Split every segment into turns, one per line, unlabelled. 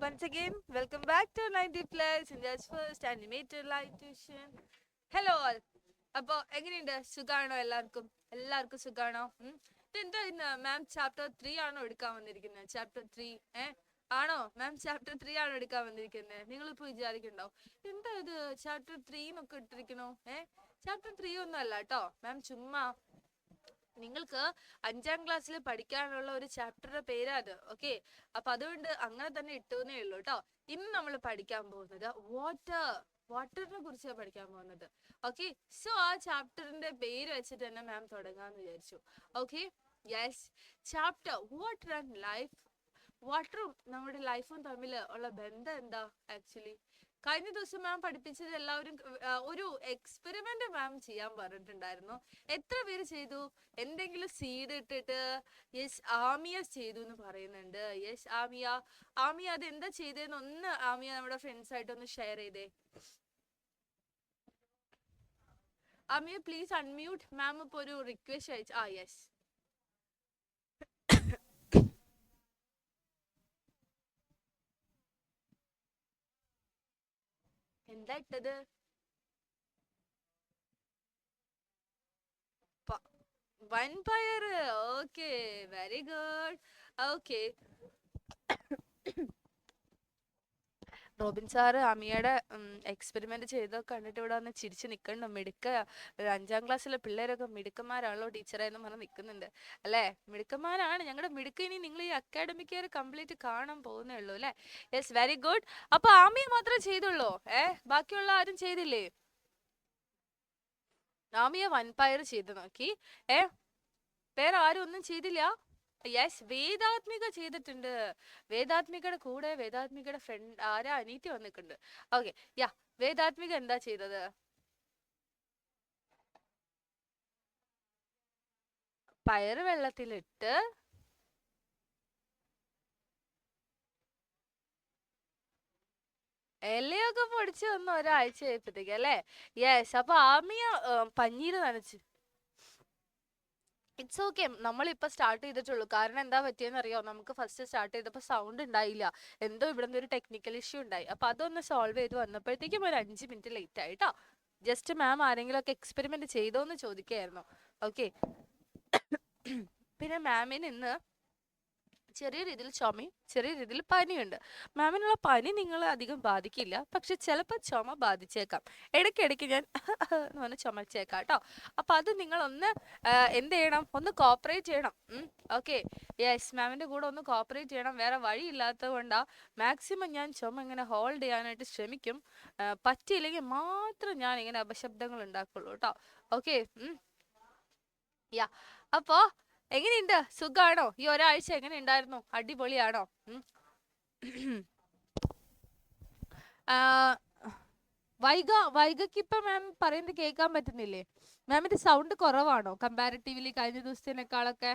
once again, welcome back to 90 Plus India's first animated live tuition. Hello all. അപ്പോൾ എങ്ങനെയുണ്ട്? സുഖാണോ എല്ലാവർക്കും? എല്ലാവർക്കും സുഖാണോ? ഇതെന്താ ഇന്ന് മാം ചാപ്റ്റർ 3 ആണോ എടുക്കാൻ വന്നിരിക്കുന്നത്? ചാപ്റ്റർ 3 ആണോ മാം? ചാപ്റ്റർ 3 ആണോ എടുക്കാൻ വന്നിരിക്കുന്നത്? നിങ്ങളിപ്പോൾ വിചാരിക്കണ്ടോ എന്താ ഇത് ചാപ്റ്റർ 3 എന്നൊക്കെ ഇട്ടിരിക്കണോ? ചാപ്റ്റർ 3 ഒന്നും അല്ല കേട്ടോ മാം, ചുമ്മാ നിങ്ങൾക്ക് 5ാം ക്ലാസ്സിൽ പഠിക്കാനുള്ള ഒരു ചാപ്റ്ററുടെ പേരാ അത്. ഓക്കെ, അപ്പൊ അതുകൊണ്ട് അങ്ങനെ തന്നെ ഇട്ടുന്നേ ഉള്ളൂ കേട്ടോ. ഇന്ന് നമ്മൾ പഠിക്കാൻ പോകുന്നത് വാട്ടറിനെ കുറിച്ചാണ് പഠിക്കാൻ പോകുന്നത്. ഓക്കെ, സോ ആ ചാപ്റ്ററിന്റെ പേര് വെച്ചിട്ട് തന്നെ മാം തുടങ്ങാന്ന് വിചാരിച്ചു. Okay, yes, chapter water and life. വാട്ടറും നമ്മുടെ ലൈഫും തമ്മിൽ ഉള്ള ബന്ധം എന്താ ആക്ച്വലി? കഴിഞ്ഞ ദിവസം മാം പഠിപ്പിച്ചത് എല്ലാവരും ഒരു എക്സ്പെരിമെന്റ് മാം ചെയ്യാൻ പറഞ്ഞിട്ടുണ്ടായിരുന്നു. എത്ര പേര് ചെയ്തു? എന്തെങ്കിലും സീഡ് ഇട്ടിട്ട് യെസ് ആമിയ ചെയ്തു എന്ന് പറയുന്നുണ്ട്. യെസ് ആമിയ അത് എന്താ ചെയ്തതെന്ന് ഒന്ന് ആമിയ നമ്മുടെ ഫ്രണ്ട്സ് ആയിട്ട് ഒന്ന് ഷെയർ ചെയ്തേ. Amiya please unmute. മാം ഇപ്പൊ ഒരു റിക്വസ്റ്റ് അയച്ചു. യെസ്, എന്താ ഇട്ടത്? വൻപയർ. Okay, very good. Okay, Robin sir അമിയുടെ എക്സ്പെരിമെന്റ് ചെയ്തൊക്കെ കണ്ടിട്ട് ഇവിടെ വന്ന് ചിരിച്ച് നിൽക്കണ്ടോ? മിടുക്ക, 5ാം ക്ലാസ്സിലെ പിള്ളേരൊക്കെ മിടുക്കന്മാരാണല്ലോ ടീച്ചറെ എന്ന് പറഞ്ഞ് നിൽക്കുന്നുണ്ട് അല്ലേ? മിടുക്കന്മാരാണ് ഞങ്ങളുടെ മിടുക്ക്. ഇനി നിങ്ങൾ ഈ അക്കാഡമിക് ഇയർ കംപ്ലീറ്റ് കാണാൻ പോകുന്നേ ഉള്ളൂ അല്ലേ? Yes, very good. അപ്പൊ ആമിയ മാത്രമേ ചെയ്തുള്ളൂ? ബാക്കിയുള്ള ആരും ചെയ്തില്ലേ? ആമിയ വൻപയർ ചെയ്ത് നോക്കി. വേറെ ആരും ഒന്നും ചെയ്തില്ല? യെസ്, വേദാത്മിക ചെയ്തിട്ടുണ്ട്. വേദാത്മികയുടെ കൂടെ വേദാത്മികയുടെ ഫ്രണ്ട് ആരാ, അനീതി വന്നിട്ടുണ്ട്. ഓക്കെ, യാ, വേദാത്മിക എന്താ ചെയ്തത്? പയറ് വെള്ളത്തിലിട്ട് ഇലയൊക്കെ പൊടിച്ച് വന്ന് ഒരാഴ്ച ആയപ്പോഴത്തേക്ക് അല്ലേ? യെസ്, അപ്പൊ ആമിയ പഞ്ഞീര് നനച്ച്. ഇറ്റ്സ് ഓക്കെ, നമ്മളിപ്പോൾ സ്റ്റാർട്ട് ചെയ്തിട്ടുള്ളൂ. കാരണം എന്താ പറ്റിയെന്ന് അറിയോ? നമുക്ക് ഫസ്റ്റ് സ്റ്റാർട്ട് ചെയ്തപ്പോൾ സൗണ്ട് ഉണ്ടായില്ല. എന്തോ ഇവിടെ നിന്ന് ഒരു ടെക്നിക്കൽ ഇഷ്യൂ ഉണ്ടായി. അപ്പോൾ അതൊന്ന് സോൾവ് ചെയ്ത് വന്നപ്പോഴത്തേക്കും ഒരു 5 മിനിറ്റ് ലേറ്റ് ആയിട്ടോ. ജസ്റ്റ് മാം ആരെങ്കിലും ഒക്കെ എക്സ്പെരിമെന്റ് ചെയ്തോ എന്ന് ചോദിക്കായിരുന്നു. ഓക്കെ, പിന്നെ മാമിന് ഇന്ന് ചെറിയ രീതിയിൽ ചുമയും ചെറിയ രീതിയിൽ പനിയുണ്ട്. മാമിനുള്ള പനി നിങ്ങളെ അധികം ബാധിക്കില്ല, പക്ഷെ ചിലപ്പോൾ ചുമ ബാധിച്ചേക്കാം. ഇടയ്ക്കിടയ്ക്ക് ഞാൻ എന്ന് പറഞ്ഞ് ചുമച്ചേക്കാം കേട്ടോ. അപ്പം അത് നിങ്ങളൊന്ന് എന്ത് ചെയ്യണം? ഒന്ന് കോപ്പറേറ്റ് ചെയ്യണം. ഓക്കെ, യെസ്, മാമിൻ്റെ കൂടെ ഒന്ന് കോപ്പറേറ്റ് ചെയ്യണം. വേറെ വഴിയില്ലാത്തത് കൊണ്ടാണ് മാക്സിമം ഞാൻ ചുമ ഇങ്ങനെ ഹോൾഡ് ചെയ്യാനായിട്ട് ശ്രമിക്കും. പറ്റിയില്ലെങ്കിൽ മാത്രം ഞാൻ ഇങ്ങനെ അപശബ്ദങ്ങൾ ഉണ്ടാക്കുള്ളൂ കേട്ടോ. ഓക്കെ, യാ, അപ്പോൾ എങ്ങനെയുണ്ട്? സുഖാണോ? ഈ ഒരാഴ്ച എങ്ങനെ ഉണ്ടായിരുന്നു? അടിപൊളിയാണോ? വൈഗക്ക് ഇപ്പൊ മാം പറയുന്നത് കേൾക്കാൻ പറ്റുന്നില്ലേ? മാമിന്റെ സൗണ്ട് കുറവാണോ കമ്പാരിറ്റീവ്ലി കഴിഞ്ഞ ദിവസത്തിനേക്കാളൊക്കെ?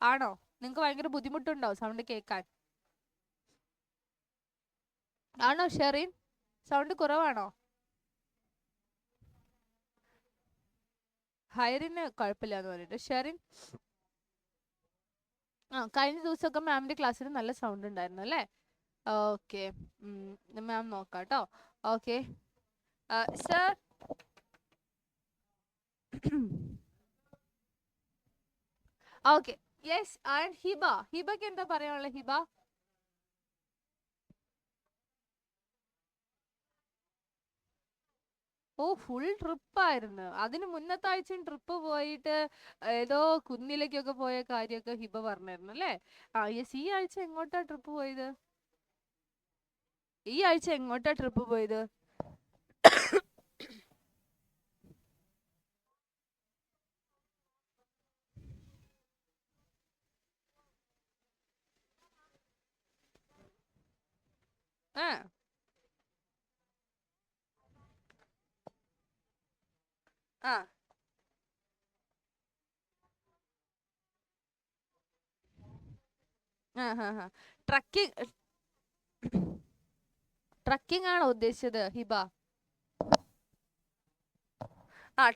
ആണോ? നിങ്ങൾക്ക് ഭയങ്കര ബുദ്ധിമുട്ടുണ്ടോ സൗണ്ട് കേൾക്കാൻ? ആണോ ഷെറിൻ? സൗണ്ട് കുറവാണോ? ഹൈറിന് കുഴപ്പമില്ല എന്ന് പറഞ്ഞിട്ട് ഷെറിൻ. കഴിഞ്ഞ ദിവസമൊക്കെ മാമിന്റെ ക്ലാസ്സിൽ നല്ല സൗണ്ട് ഉണ്ടായിരുന്നു അല്ലേ? ഓക്കെ, മാം നോക്കാം കേട്ടോ. Okay sir. Okay, yes, and ഹിബക്ക് എന്താ പറയാനുള്ള ഹിബ? ഫുൾ ട്രിപ്പായിരുന്നു. അതിന് മുന്നത്തെ ആഴ്ചയും ട്രിപ്പ് പോയിട്ട് ഏതോ കുന്നിലേക്കൊക്കെ പോയ കാര്യമൊക്കെ ഹിബ പറഞ്ഞായിരുന്നു അല്ലേ? യെസ്, ഈ ആഴ്ച എങ്ങോട്ടാ ട്രിപ്പ് പോയത്? ഈ ആഴ്ച എങ്ങോട്ടാ ട്രിപ്പ് പോയത്? ആ ആ ട്രക്കിംഗ് ആണോ ഉദ്ദേശിച്ചത് ഹിബ?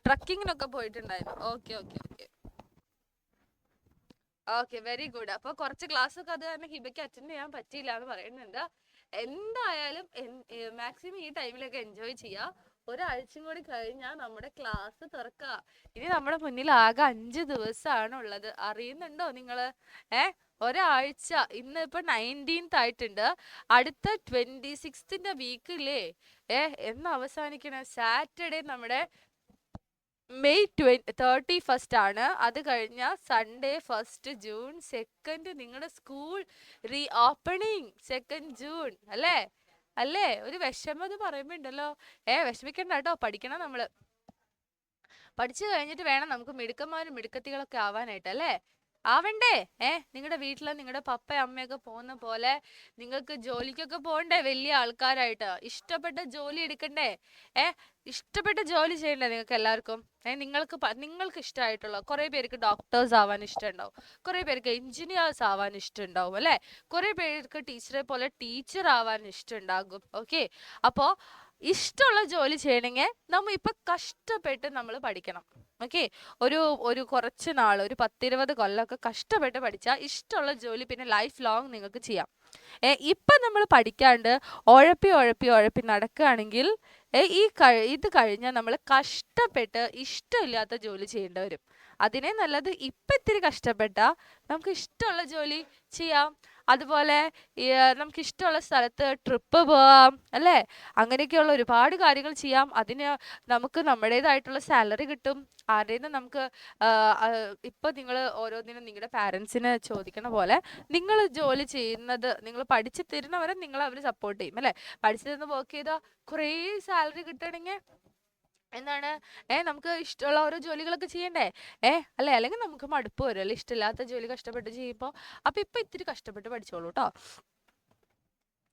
ട്രക്കിങ്ങിനൊക്കെ പോയിട്ടുണ്ടായിരുന്നു. Okay okay okay okay, very good. അപ്പൊ കുറച്ച് ക്ലാസ് ഒക്കെ അത് തന്നെ ഹിബയ്ക്ക് അറ്റൻഡ് ചെയ്യാൻ പറ്റിയില്ല എന്ന് പറയുന്നുണ്ട്. എന്തായാലും മാക്സിമം ഈ ടൈമിലൊക്കെ എൻജോയ് ചെയ്യുക. ഒരാഴ്ചയും കൂടി കഴിഞ്ഞാൽ നമ്മുടെ ക്ലാസ് തുറക്കുക. ഇനി നമ്മുടെ മുന്നിൽ ആകെ 5 ദിവസമാണ് ഉള്ളത്. അറിയുന്നുണ്ടോ നിങ്ങള്? ഒരാഴ്ച. ഇന്നിപ്പോ 19th ആയിട്ടുണ്ട്. അടുത്ത 26th വീക്കില്ലേ എന്ന് അവസാനിക്കണ സാറ്റർഡേ നമ്മുടെ മെയ് 31st ആണ്. അത് കഴിഞ്ഞ സൺഡേ 1st ജൂൺ 2nd നിങ്ങളുടെ school re opening 2nd June അല്ലേ? അല്ലേ? ഒരു വിഷമം അത് പറയുമ്പോ ഉണ്ടല്ലോ. വിഷമിക്കണ്ട കേട്ടോ, പഠിക്കണം നമ്മള്. പഠിച്ചു കഴിഞ്ഞിട്ട് വേണം നമുക്ക് മിടുക്കന്മാരും മിടുക്കത്തികളൊക്കെ ആവാനായിട്ട്, അല്ലേ? ആവണ്ടേ? നിങ്ങളുടെ വീട്ടില് നിങ്ങളുടെ പപ്പയും അമ്മയൊക്കെ പോകുന്ന പോലെ നിങ്ങൾക്ക് ജോലിക്കൊക്കെ പോകണ്ടേ? വലിയ ആൾക്കാരായിട്ട് ഇഷ്ടപ്പെട്ട ജോലി എടുക്കണ്ടേ? ഇഷ്ടപ്പെട്ട ജോലി ചെയ്യണ്ടേ നിങ്ങൾക്ക് എല്ലാവർക്കും? നിങ്ങൾക്ക് ഇഷ്ടമായിട്ടുള്ള കുറെ പേർക്ക് ഡോക്ടേഴ്സ് ആവാൻ ഇഷ്ടമുണ്ടാവും, കുറെ പേർക്ക് എഞ്ചിനീയേഴ്സ് ആവാൻ ഇഷ്ടമുണ്ടാവും, അല്ലെ? കുറെ പേർക്ക് ടീച്ചറെ പോലെ ടീച്ചർ ആവാൻ ഇഷ്ടമുണ്ടാകും. ഓക്കെ, അപ്പോ ഇഷ്ടമുള്ള ജോലി ചെയ്യണമെങ്കിൽ നമ്മ ഇപ്പൊ കഷ്ടപ്പെട്ട് നമ്മൾ പഠിക്കണം. ഓക്കെ, ഒരു കുറച്ച് നാൾ, ഒരു 10-20 കൊല്ലമൊക്കെ കഷ്ടപ്പെട്ട് പഠിച്ചാൽ ഇഷ്ടമുള്ള ജോലി പിന്നെ ലൈഫ് ലോങ് നിങ്ങൾക്ക് ചെയ്യാം. ഇപ്പൊ നമ്മൾ പഠിക്കാണ്ട് ഉഴപ്പി നടക്കുകയാണെങ്കിൽ ഇത് കഴിഞ്ഞാൽ നമ്മൾ കഷ്ടപ്പെട്ട് ഇഷ്ടമില്ലാത്ത ജോലി ചെയ്യേണ്ടി വരും. അതിനെ നല്ലത് ഇപ്പൊ ഇത്തിരി കഷ്ടപ്പെട്ടാ നമുക്ക് ഇഷ്ടമുള്ള ജോലി ചെയ്യാം. അതുപോലെ നമുക്ക് ഇഷ്ടമുള്ള സ്ഥലത്ത് ട്രിപ്പ് പോവാം, അല്ലേ? അങ്ങനെയൊക്കെയുള്ള ഒരുപാട് കാര്യങ്ങൾ ചെയ്യാം. അതിന് നമുക്ക് നമ്മുടേതായിട്ടുള്ള സാലറി കിട്ടും. ആരുടെന്ന് നമുക്ക് ഇപ്പൊ നിങ്ങൾ ഓരോന്നിനും നിങ്ങളുടെ പാരൻസിന് ചോദിക്കണ പോലെ നിങ്ങൾ ജോലി ചെയ്യുന്നത്, നിങ്ങൾ പഠിച്ചു തരുന്നവരെ നിങ്ങൾ അവർ സപ്പോർട്ട് ചെയ്യും, അല്ലെ? പഠിച്ചു തരുന്ന വർക്ക് ചെയ്താൽ കുറേ സാലറി കിട്ടണമെങ്കിൽ എന്താണ് നമുക്ക് ഇഷ്ടമുള്ള ഓരോ ജോലികളൊക്കെ ചെയ്യണ്ടേ? അല്ലെ? അല്ലെങ്കിൽ നമുക്ക് മടുപ്പ് വരും, അല്ലെ? ഇഷ്ടമില്ലാത്ത ജോലി കഷ്ടപ്പെട്ട് ചെയ്യുമ്പോ. അപ്പൊ ഇപ്പൊ ഇത്തിരി കഷ്ടപ്പെട്ട് പഠിച്ചോളൂ കേട്ടോ.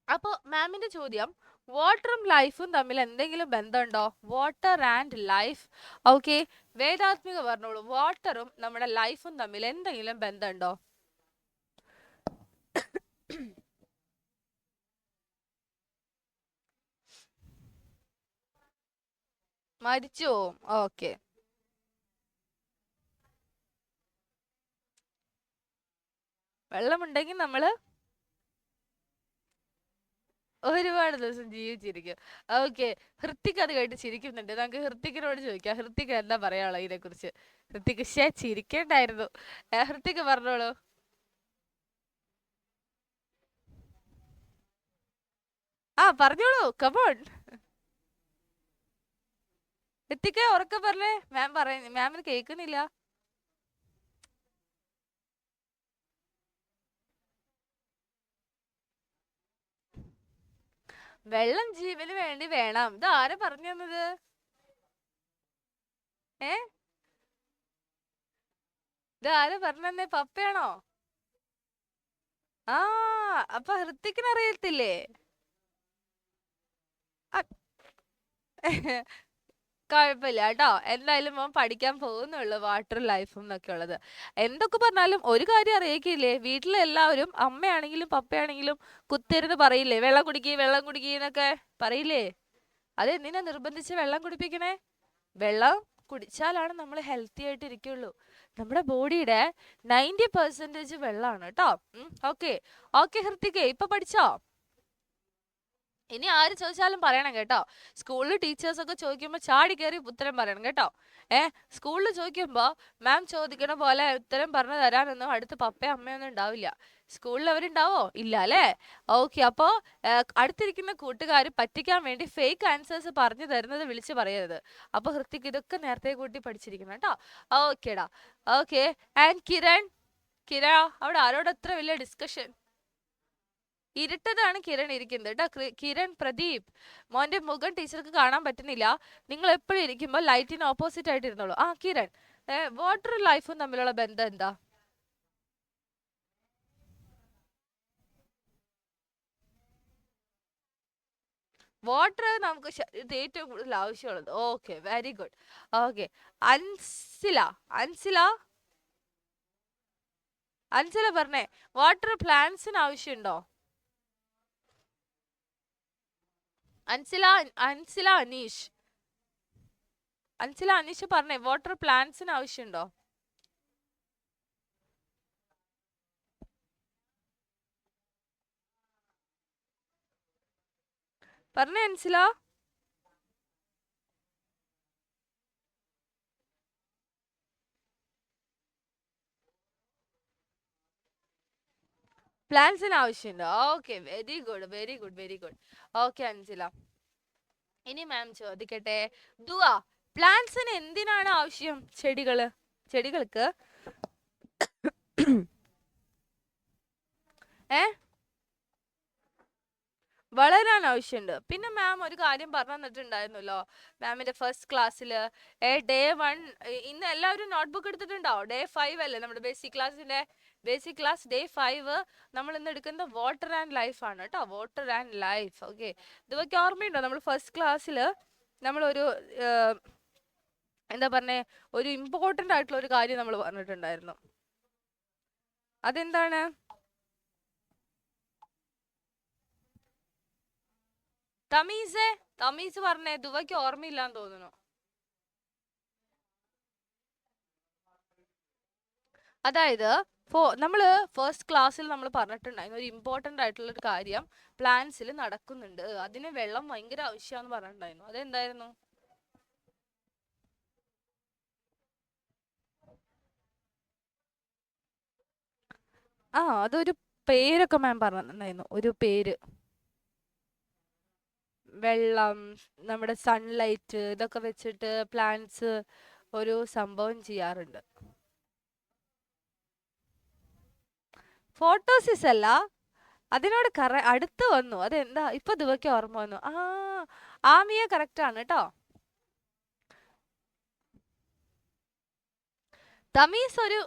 അപ്പൊ മാമിന്റെ ചോദ്യം, വാട്ടറും ലൈഫും തമ്മിൽ എന്തെങ്കിലും ബന്ധമുണ്ടോ? Water and life. ഓക്കെ, വേദാത്മിക പറഞ്ഞോളൂ, വാട്ടറും നമ്മുടെ ലൈഫും തമ്മിൽ എന്തെങ്കിലും ബന്ധമുണ്ടോ? മരിച്ചോ? ഓക്കെ, വെള്ളമുണ്ടെങ്കിൽ നമ്മള് ഒരുപാട് ദിവസം ജീവിച്ചിരിക്കും. ഓക്കെ, ഹൃത്തിക് അത് കേട്ട് ചിരിക്കുന്നുണ്ട്. നമുക്ക് ഹൃത്തിക്കിനോട് ചോദിക്കാം, ഹൃത്തിക് എന്താ പറയാനുള്ളത് ഇതിനെ കുറിച്ച്. ഹൃത്തിക് ചിരിക്കേണ്ടായിരുന്നു. ഹൃത്തിക് പറഞ്ഞോളൂ. പറഞ്ഞോളൂ, കമോൺ. ഹൃത്തിക് ഉറക്കെ പറഞ്ഞേ, മാമിന് കേൾക്കുന്നില്ല. വെള്ളം ജീവന് വേണ്ടി വേണം. ഇത് ആരാ പറഞ്ഞു തന്നത്? ഇത് ആരാ പറഞ്ഞു തന്നെ? പപ്പയാണോ? അപ്പൊ ഹൃത്തിക്കിന് അറിയത്തില്ലേ? കുഴപ്പമില്ല കേട്ടോ. എന്തായാലും മോൻ പഠിക്കാൻ പോകുന്നുള്ളൂ വാട്ടർ ലൈഫും എന്നൊക്കെ ഉള്ളത്. എന്തൊക്കെ പറഞ്ഞാലും ഒരു കാര്യം അറിയിക്കില്ലേ, വീട്ടിലെല്ലാവരും അമ്മയാണെങ്കിലും പപ്പയാണെങ്കിലും കുത്തിരുന്ന് പറയില്ലേ, വെള്ളം കുടിക്കി എന്നൊക്കെ പറയില്ലേ? അതെന്തിനാ നിർബന്ധിച്ച് വെള്ളം കുടിപ്പിക്കണേ? വെള്ളം കുടിച്ചാലാണ് നമ്മൾ ഹെൽത്തി ആയിട്ട് ഇരിക്കുള്ളൂ. നമ്മുടെ ബോഡിയുടെ 90% വെള്ളമാണ് കേട്ടോ. ഓക്കെ ഓക്കെ ഹൃത്തികേ, ഇപ്പൊ പഠിച്ചോ? ഇനി ആര് ചോദിച്ചാലും പറയണം കേട്ടോ. സ്കൂളിൽ ടീച്ചേഴ്സ് ഒക്കെ ചോദിക്കുമ്പോൾ ചാടി കയറി ഉത്തരം പറയണം കേട്ടോ. സ്കൂളിൽ ചോദിക്കുമ്പോ മാം ചോദിക്കണ പോലെ ഉത്തരം പറഞ്ഞു തരാനൊന്നും അടുത്ത് പപ്പയും അമ്മയൊന്നും ഉണ്ടാവില്ല. സ്കൂളിൽ അവരുണ്ടാവോ? ഇല്ല അല്ലേ? ഓക്കെ, അപ്പോ അടുത്തിരിക്കുന്ന കൂട്ടുകാർ പറ്റിക്കാൻ വേണ്ടി ഫേക്ക് ആൻസേഴ്സ് പറഞ്ഞു തരുന്നത് വിളിച്ച് പറയരുത്. അപ്പൊ ഹൃത്തിക് ഇതൊക്കെ നേരത്തെ കൂട്ടി പഠിച്ചിരിക്കണം കേട്ടോ. ഓക്കേടാ. ഓക്കെ, ആൻഡ് കിരൺ അവിടെ ആരോട് എത്ര വലിയ ഡിസ്കഷൻ? ഇരുട്ടതാണ് കിരൺ ഇരിക്കുന്നത് കേട്ടോ. കിരൺ പ്രദീപ്, മോന്റെ മുഖം ടീച്ചർക്ക് കാണാൻ പറ്റുന്നില്ല. നിങ്ങൾ എപ്പോഴും ഇരിക്കുമ്പോൾ ലൈറ്റിന് ഓപ്പോസിറ്റ് ആയിട്ട് ഇരുന്നോളൂ. കിരൺ, വാട്ടറും ലൈഫും തമ്മിലുള്ള ബന്ധം എന്താ? വാട്ടർ നമുക്ക് ഏറ്റവും കൂടുതൽ ആവശ്യമുള്ളത്. Okay, very good. Okay, Ansila Ansila Ansila പറഞ്ഞേ, വാട്ടർ പ്ലാന്റ്സിന് ആവശ്യമുണ്ടോ? അൻസില അൻസില അനീഷ് അൻസില അനീഷ് പറഞ്ഞേ, വാട്ടർ പ്ലാന്റ്സിന് ആവശ്യമുണ്ടോ? പറഞ്ഞ അൻസില. പ്ലാന്റ്സിന് ആവശ്യമുണ്ട്. Okay, very good, very good, very good. Okay Ansila, ഇനി മാം ചോദിക്കട്ടെ, ദുവ, പ്ലാന്റ്സിന് എന്തിനാണ് ആവശ്യം? ചെടികൾക്ക് ഏ വളരാൻ ആവശ്യമുണ്ട്. പിന്നെ മാം ഒരു കാര്യം പറഞ്ഞു തന്നിട്ടുണ്ടായിരുന്നല്ലോ മാമിന്റെ ഫസ്റ്റ് ക്ലാസ്സിൽ, ഡേ 1. ഇന്ന് എല്ലാവരും നോട്ട്ബുക്ക് എടുത്തിട്ടുണ്ടാവും. ഡേ 5 അല്ലേ നമ്മുടെ ബേസിക് ക്ലാസ് ഡേ 5. നമ്മൾ ഇന്ന് എടുക്കുന്ന വാട്ടർ ആൻഡ് ലൈഫ് ആണ് കേട്ടോ. Water and life. ഓക്കെ, ഇതൊക്കെ ഓർമ്മയുണ്ടോ? നമ്മൾ ഫസ്റ്റ് ക്ലാസ്സിൽ നമ്മളൊരു എന്താ പറഞ്ഞേ, ഒരു ഇമ്പോർട്ടൻ്റ് ആയിട്ടുള്ള ഒരു കാര്യം നമ്മൾ പറഞ്ഞിട്ടുണ്ടായിരുന്നു. അതെന്താണ്? തമീസ് പറഞ്ഞേ. ദുവയ്ക്ക് ഓർമ്മയില്ലാന്ന് തോന്നുന്നു. അതായത് നമ്മൾ ഫസ്റ്റ് ക്ലാസ്സിൽ നമ്മൾ പറഞ്ഞിട്ടുണ്ടായിരുന്നു ഒരു ഇമ്പോർട്ടൻ്റ് ആയിട്ടുള്ള ഒരു കാര്യം പ്ലാന്റ്സിൽ നടക്കുന്നുണ്ട്, അതിന് വെള്ളം ഭയങ്കര ആവശ്യമാണെന്ന് പറഞ്ഞിട്ടുണ്ടായിരുന്നു. അതെന്തായിരുന്നു? അതൊരു പേരൊക്കെ മാം പറഞ്ഞിട്ടുണ്ടായിരുന്നു. ഒരു പേര്, വെള്ളം, നമ്മുടെ സൺലൈറ്റ്, ഇതൊക്കെ വെച്ചിട്ട് പ്ലാന്റ്സ് ഒരു സംഭവം ചെയ്യാറുണ്ട്. ഫോട്ടോസിസ് അല്ല, അതിനോട് അടുത്ത് വന്നു. അതെന്താ ഇപ്പൊ ദിവയ്ക്ക് ഓർമ്മ വന്നു. ആമിയ കറക്റ്റ് ആണ് കേട്ടോ. തമീസ് ഒരു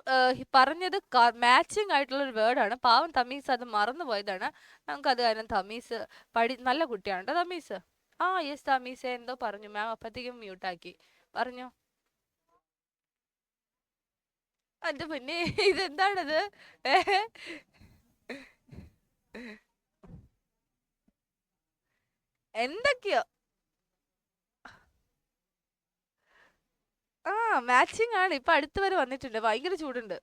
പറഞ്ഞത് മാച്ചിങ് ആയിട്ടുള്ള ഒരു വേർഡാണ്. പാവം തമീസ് അത് മറന്നുപോയതാണ്. നമുക്കത് കാരണം തമീസ് നല്ല കുട്ടിയാണ് കേട്ടോ തമീസ്. യെസ് തമീസ് എന്തോ പറഞ്ഞു മാം, അപ്പത്തേക്കും മ്യൂട്ടാക്കി. പറഞ്ഞു. എന്റെ പിന്നെ ഇതെന്താണത്? എന്തൊക്കെയോ മാച്ചിങ് ആണ്. ഇപ്പൊ അടുത്ത് വരെ വന്നിട്ടുണ്ട്. ഭയങ്കര ചൂടുണ്ട്.